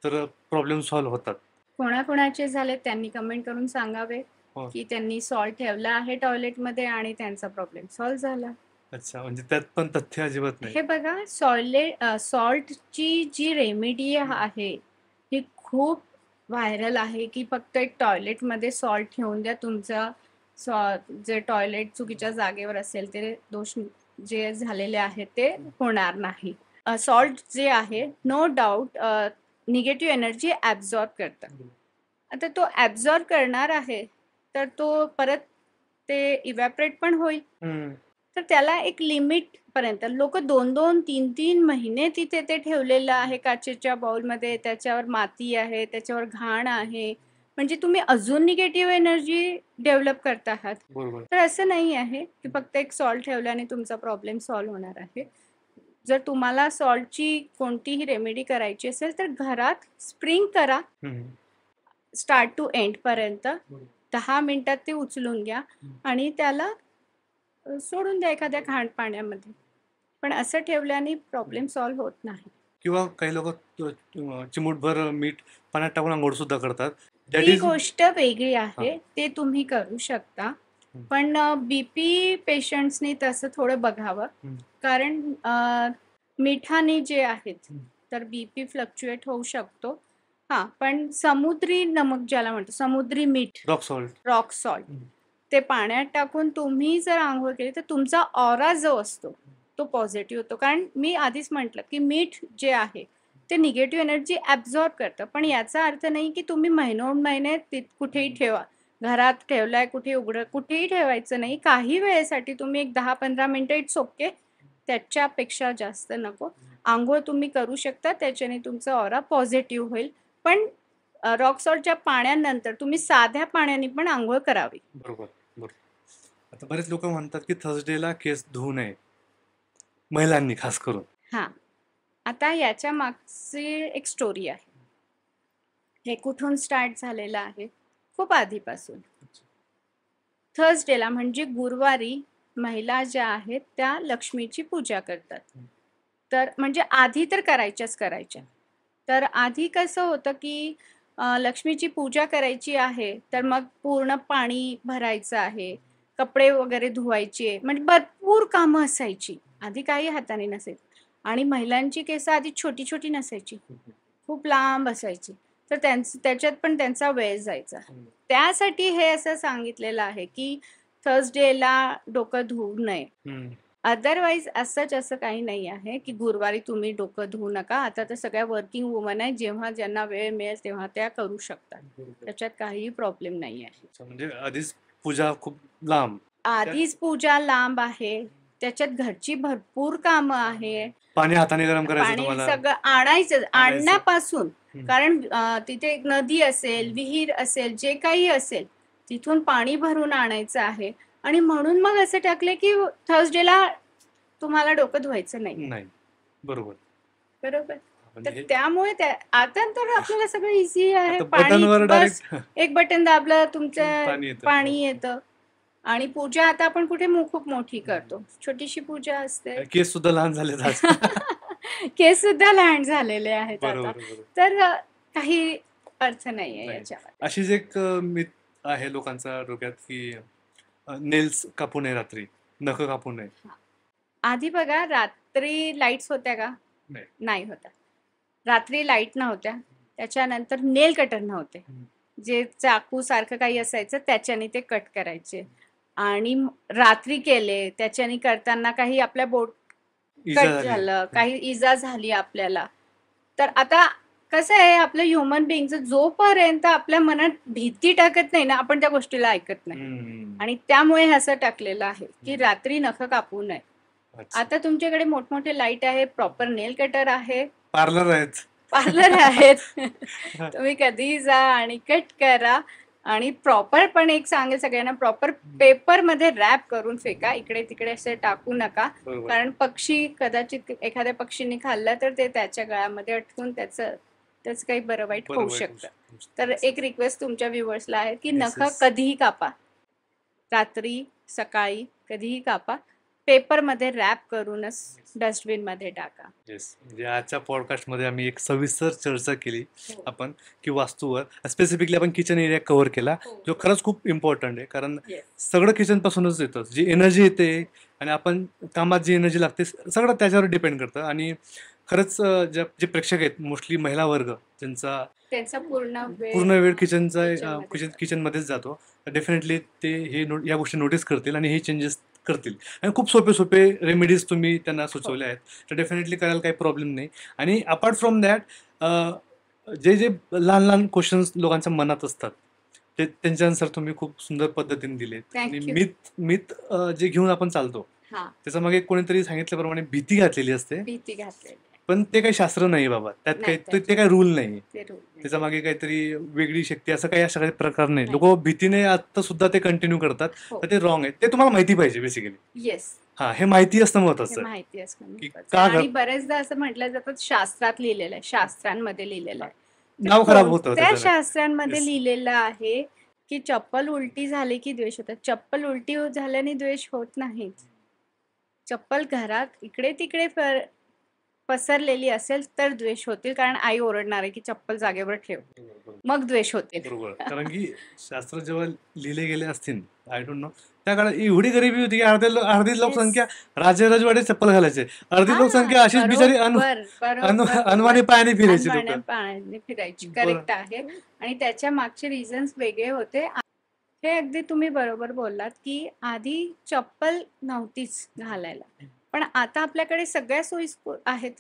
तर प्रॉब्लेम सॉल्व्ह होतात. कोणाकोणाचे झाले त्यांनी कमेंट करून सांगावे की त्यांनी सॉल्ट ठेवला आहे टॉयलेटमध्ये आणि त्यांचा प्रॉब्लेम सॉल्व्ह झाला. अच्छा, म्हणजे त्यात पण तथ्य अजिबात नाही. हे बघा, सॉल्टची जी रेमेडी आहे ही खूप व्हायरल आहे की फक्त एक टॉयलेटमध्ये सॉल्ट ठेवून द्या, तुमचा जे टॉयलेट चुकीच्या जागेवर असेल ते दोष जे झालेले आहेत ते होणार नाही. सॉल्ट जे आहे no doubt negative energy absorb करतं. आता तो ॲब्झॉर्ब करणार आहे तर तो परत ते इव्हॅपरेट पण होईल, तर त्याला एक लिमिट पर्यंत. लोक 2-2, 3-3 महिने तिथे ते ठेवलेलं आहे काचेच्या बाउलमध्ये, त्याच्यावर माती आहे, त्याच्यावर घाण आहे, म्हणजे तुम्ही अजून निगेटिव्ह एनर्जी डेव्हलप करत आहात. तर असं नाही आहे की फक्त एक सॉल्ट ठेवल्याने तुमचा प्रॉब्लेम सॉल्व्ह होणार आहे. जर तुम्हाला सॉल्टची कोणतीही रेमेडी करायची असेल तर घरात स्प्रिंग करा, स्टार्ट टू एंड पर्यंत 10 मिनिटात ते उचलून घ्या आणि त्याला सोडून द्या एखाद्या घाण पाण्यामध्ये. पण असं ठेवल्याने प्रॉब्लेम सॉल्व्ह होत नाही. किंवा काही लोक चिमूटभर मीठ पाण्यात टाकून आंघोळ सुद्धा करतात. ती गोष्ट वेगळी आहे, ते तुम्ही करू शकता. पण बीपी पेशंट्सनी तसं थोडं बघावं, कारण मिठाने जे आहेत तर बीपी फ्लक्च्युएट होऊ शकतो. हा, पण समुद्री नमक ज्याला म्हणतो, समुद्री मीठ, रॉक सॉल्ट. रॉक सॉल्ट, ते पाण्यात टाकून तुम्ही जर आंघोळ केली तर तुमचा ऑरा जो असतो तो पॉझिटिव्ह होतो. कारण मी आधीच म्हटलं की मीठ जे आहे ते निगेटिव्ह एनर्जी ॲब्झॉर्ब करतं. पण याचा अर्थ नाही की तुम्ही महिनोन-महिने कुठेही ठेवा. घरात ठेवलाय, कुठे उघडं, कुठेही ठेवायचं नाही. काही वेळेसाठी तुम्ही एक 10-15 मिनिटं इट्स ओके. त्याच्यापेक्षा जास्त नको. अंघोळ तुम्ही करू शकता, त्याच्याने तुमचा ऑरा पॉझिटिव्ह होईल. पण रॉक सॉल्टच्या पाण्यानंतर तुम्ही साध्या पाण्याने पण अंघोळ करावी. बरोबर, बरोबर. आता बरेच लोक म्हणतात की थर्सडेला केस धुवू नये, महिलांनी खास करून. हां. आता याच्या मागची एक स्टोरी आहे. हे कुठून स्टार्ट झालेलं आहे? खूप आधीपासून. थर्सडेला म्हणजे गुरुवारी महिला ज्या आहेत त्या लक्ष्मीची पूजा करतात. तर म्हणजे आधी तर करायच्याच करायच्या. तर आधी कसं होतं की लक्ष्मीची पूजा करायची आहे, तर मग पूर्ण पाणी भरायचं आहे, कपडे वगैरे धुवायचे, म्हणजे भरपूर कामं असायची. आधी काही हाताने नसायचं आणि महिलांची केस आधी छोटी-छोटी नसायची. खूप लांब असायची. तर त्याच्यात पण त्यांचा वेळ जायचा. त्यासाठी हे असं सांगितलेलं आहे की थर्सडेला डोकं धुवू नये. अदरवाईज असं काही नाही आहे की गुरुवारी तुम्ही डोकं धुवू नका. आता तर सगळ्या वर्किंग वुमन आहेत, जेव्हा ज्यांना वेळ मिळेल तेव्हा त्या करू शकतात. त्याच्यात काहीही प्रॉब्लेम नाही आहे. म्हणजे आधीच पूजा खूप लांब, आधीच पूजा लांब आहे, त्याच्यात घरची भरपूर कामं आहे. पाणी हाताने गरम करायचं पाणी तुम्हाला. सगळं आणायचं, आणण्यापासून. कारण तिथे एक नदी असेल, विहीर असेल, जे काही असेल, तिथून पाणी भरून आणायचं आहे. आणि म्हणून मग असं टाकलं की थर्सडेला तुम्हाला डोकं धुवायचं नाही. नाही, बरोबर. बरोबर. तर म्हणजे त्यामुळे आता तर आपल्याला सगळं इझी आहे. आता पाणी बटनवर बस डायरेक्ट एक बटन दाबलं तुमचं पाणी येतं. पाणी येतं. आणि पूजा आता आपण कुठे खूप मोठी करतो, छोटीशी पूजा असते. केस सुद्धा लहान झालेत आज. केस सुद्धा लहान झालेले आहेत बरोबर, आता. बरोबर. तर काही अर्थ नाहीये नाही. याच्यावर. अशीच एक मिथ आहे लोकांच्या डोक्यात की नेल्स कापू नये रात्री, नख कापू नये. आधी बघा, रात्री लाईट्स होत्या का? नाही. नाही होत्या. रात्री लाईट नव्हत्या, त्याच्यानंतर नेल कटर नव्हते. जे चाकू सारखं काही असायचं त्याच्याने ते कट करायचे. आणि रात्री केले, त्याच्याने करताना काही आपल्या बोट इजा कट झाली. झालं, काही इजा झाली आपल्याला. तर आता कसं आहे, आपलं ह्युमन बिंगचं जोपर्यंत आपल्या मनात भीती टाकत नाही ना, आपण त्या गोष्टीला ऐकत नाही. आणि त्यामुळे हे असं टाकलेलं आहे की रात्री नख कापू नये. अच्छा. आता तुमच्याकडे मोठमोठे लाईट आहे, प्रॉपर नेल कटर आहे, पार्लर आहेत. पार्लर आहेत. तुम्ही कधीही जा आणि कट करा. आणि प्रॉपर, पण एक सांगेल सगळ्यांना, प्रॉपर पेपरमध्ये रॅप करून फेका. इकडे तिकडे असे टाकू नका. बरोबर. कारण पक्षी, कदाचित एखाद्या पक्षीने खाल्लं तर ते त्याच्या गळ्यामध्ये अटकून त्याचं काही बरं वाईट होऊ बरोबर. शकतं. तर एक रिक्वेस्ट तुमच्या व्ह्युअर्सला आहे की Yes, नख yes. कधीही कापा, रात्री, सकाळी, कधीही कापा. पेपरमध्ये रॅप करूनच डस्टबिनमध्ये टाका. येस, म्हणजे आजच्या पॉडकास्टमध्ये आम्ही एक सविस्तर चर्चा केली हो. आपण की वास्तूवर. स्पेसिफिकली आपण किचन एरिया कव्हर केला, हो. जो खरंच खूप इम्पॉर्टंट आहे. कारण Yes. सगळं किचन पासूनच येतं. जी एनर्जी येते आणि आपण कामात जी एनर्जी लागते सगळं त्याच्यावर डिपेंड करतं. आणि खरंच जे प्रेक्षक आहेत, मोस्टली महिला वर्ग, ज्यांचा त्यांचा पूर्ण वेळ किचनमध्ये किचनमध्येच जातो, डेफिनेटली ते या गोष्टी नोटीस करतील आणि हे चेंजेस करतील. आणि खूप सोपे रेमेडीज तुम्ही त्यांना सुचवल्या आहेत, तर डेफिनेटली करायला काही प्रॉब्लेम नाही. आणि अपार्ट फ्रॉम दॅट, जे लहान क्वेश्चन्स लोकांच्या मनात असतात ते त्यांचे आन्सर तुम्ही खूप सुंदर पद्धतीने दिलेत. आणि Thank you. मिथ जे घेऊन आपण चालतो त्याच्या मागे कोणीतरी सांगितल्याप्रमाणे भीती घातलेली असते, भीती घातलेली. पण ते काही शास्त्र नाही बाबा. त्यात नाही, काही ते काही रूल नाही. ते rule नाही. त्याच्या मागे काहीतरी वेगळी शक्ती, असं काही अशा काही प्रकार नाही. नाही. लोक भीतीने आता सुद्धा ते कंटिन्यू करतात, हो. तर ते रॉंग आहे. ते तुम्हाला माहिती पाहिजे बेसिकली. येस, हा, हे माहिती असणं हे महत्वाचं आहे. माहिती असणं की महत्त्वाचं का आहे. घड- आणि बरेचदा असं म्हटलं जातं, शास्त्रात लिहिलेलं आहे, शास्त्रांमध्ये लिहिलेलं आहे. तर नाव खराब होतं कोणत्या त्याच्याने. शास्त्रांमध्ये Yes. लिहिलेलं आहे की चप्पल उलटी झाली की द्वेष होतात? चप्पल उलटी झाल्याने द्वेष होत नाही. चप्पल घरात इकडे तिकडे पसरलेली असेल तर द्वेष होतील, कारण आई ओरडणार आहे की चप्पल जागेवर ठेव, मग द्वेष होतील. बरोबर. कारण की शास्त्र जेव्हा लिहिले गेले असतील, आय डोंट नो, त्या काळात एवढी गरिबी होती की अर्धी लोकसंख्या राजे रजवाडे चप्पल घालायचे, अर्धी लोकसंख्या अशीच बिचारी अनवाणी पायाने फिरायची लोक. पाण्याने फिरायची, बरं. करेक्ट आहे. आणि त्याच्या मागचे रिझन्स वेगळे होते. हे अगदी तुम्ही बरोबर बोललात की आधी चप्पल नव्हतीच घालायला, पण आता आपल्याकडे सगळ्या सोयी आहेत,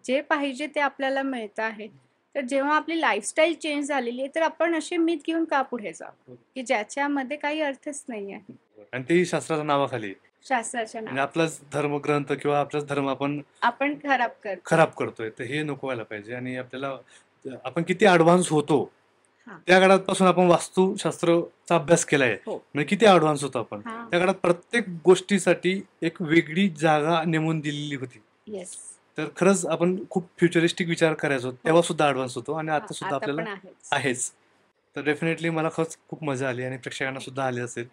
जे पाहिजे ते आपल्याला मिळतं आहे. तर जेव्हा आपली लाईफस्टाईल चेंज झालेली आहे, तर आपण असे मिथ घेऊन का पुढे जाऊ की ज्याच्यामध्ये काही अर्थच नाही आहे. आणि तेही शास्त्राच्या नावाखाली, शास्त्राच्या म्हणजे नावात आपलाच धर्मग्रंथ किंवा आपलाच धर्म आपण आपण खराब खराब करतोय. तर हे नको व्हायला पाहिजे. आणि आपल्याला आपण किती ऍडव्हान्स होतो, हा. त्या काळापासून आपण वास्तुशास्त्राचा अभ्यास केलाय, हो. म्हणजे किती ऍडव्हान्स होतो आपण. हा. त्या काळात प्रत्येक गोष्टीसाठी एक वेगळी जागा नेमून दिलेली होती. येस. तर खरंच आपण खूप फ्युचरिस्टिक विचार करायचो, तेव्हा सुद्धा ऍडव्हान्स होतो आणि आता सुद्धा आता पण आपल्याला आहेच. आहेच. तर डेफिनेटली मला खरंच खूप मजा आली आणि प्रेक्षकांना सुद्धा आली असेल.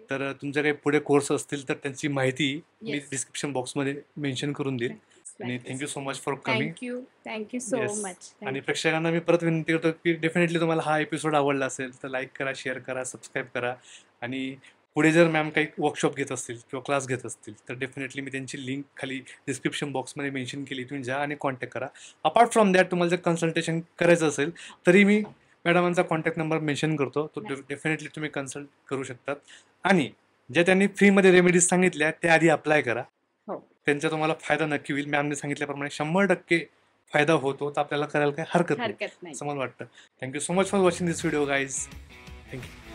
तर तुमच्या काही पुढे कोर्स असतील तर त्यांची माहिती मी Yes. डिस्क्रिप्शन बॉक्समध्ये मेन्शन करून देईल. आणि thank you so much for coming. Thank you so Yes. Much. आणि प्रेक्षकांना मी परत विनंती करतो की डेफिनेटली तुम्हाला हा एपिसोड आवडला असेल तर लाईक करा, शेअर करा, सबस्क्राईब करा. आणि पुढे जर मॅम काही वर्कशॉप घेत असतील किंवा क्लास घेत असतील तर डेफिनेटली मी त्यांची लिंक खाली डिस्क्रिप्शन बॉक्समध्ये मेन्शन केली, तुम्ही जा आणि कॉन्टॅक्ट करा. अपार्ट फ्रॉम दॅट तुम्हाला जर कन्सल्टेशन करायचं असेल तरी मी मॅडमांचा कॉन्टॅक्ट नंबर मेन्शन करतो, तो डेफिनेटली तुम्ही कन्सल्ट करू शकतात. आणि ज्या त्यांनी फ्रीमध्ये रेमेडीज सांगितल्या त्या आधी अप्लाय करा, हो. त्यांचा तुम्हाला फायदा नक्की होईल. मॅमने सांगितल्याप्रमाणे 100% फायदा होतो, तर आपल्याला करायला काही हरकत नाही हरकत नाही. असं मला वाटतं. Thank you so much for watching this video guys. Thank you.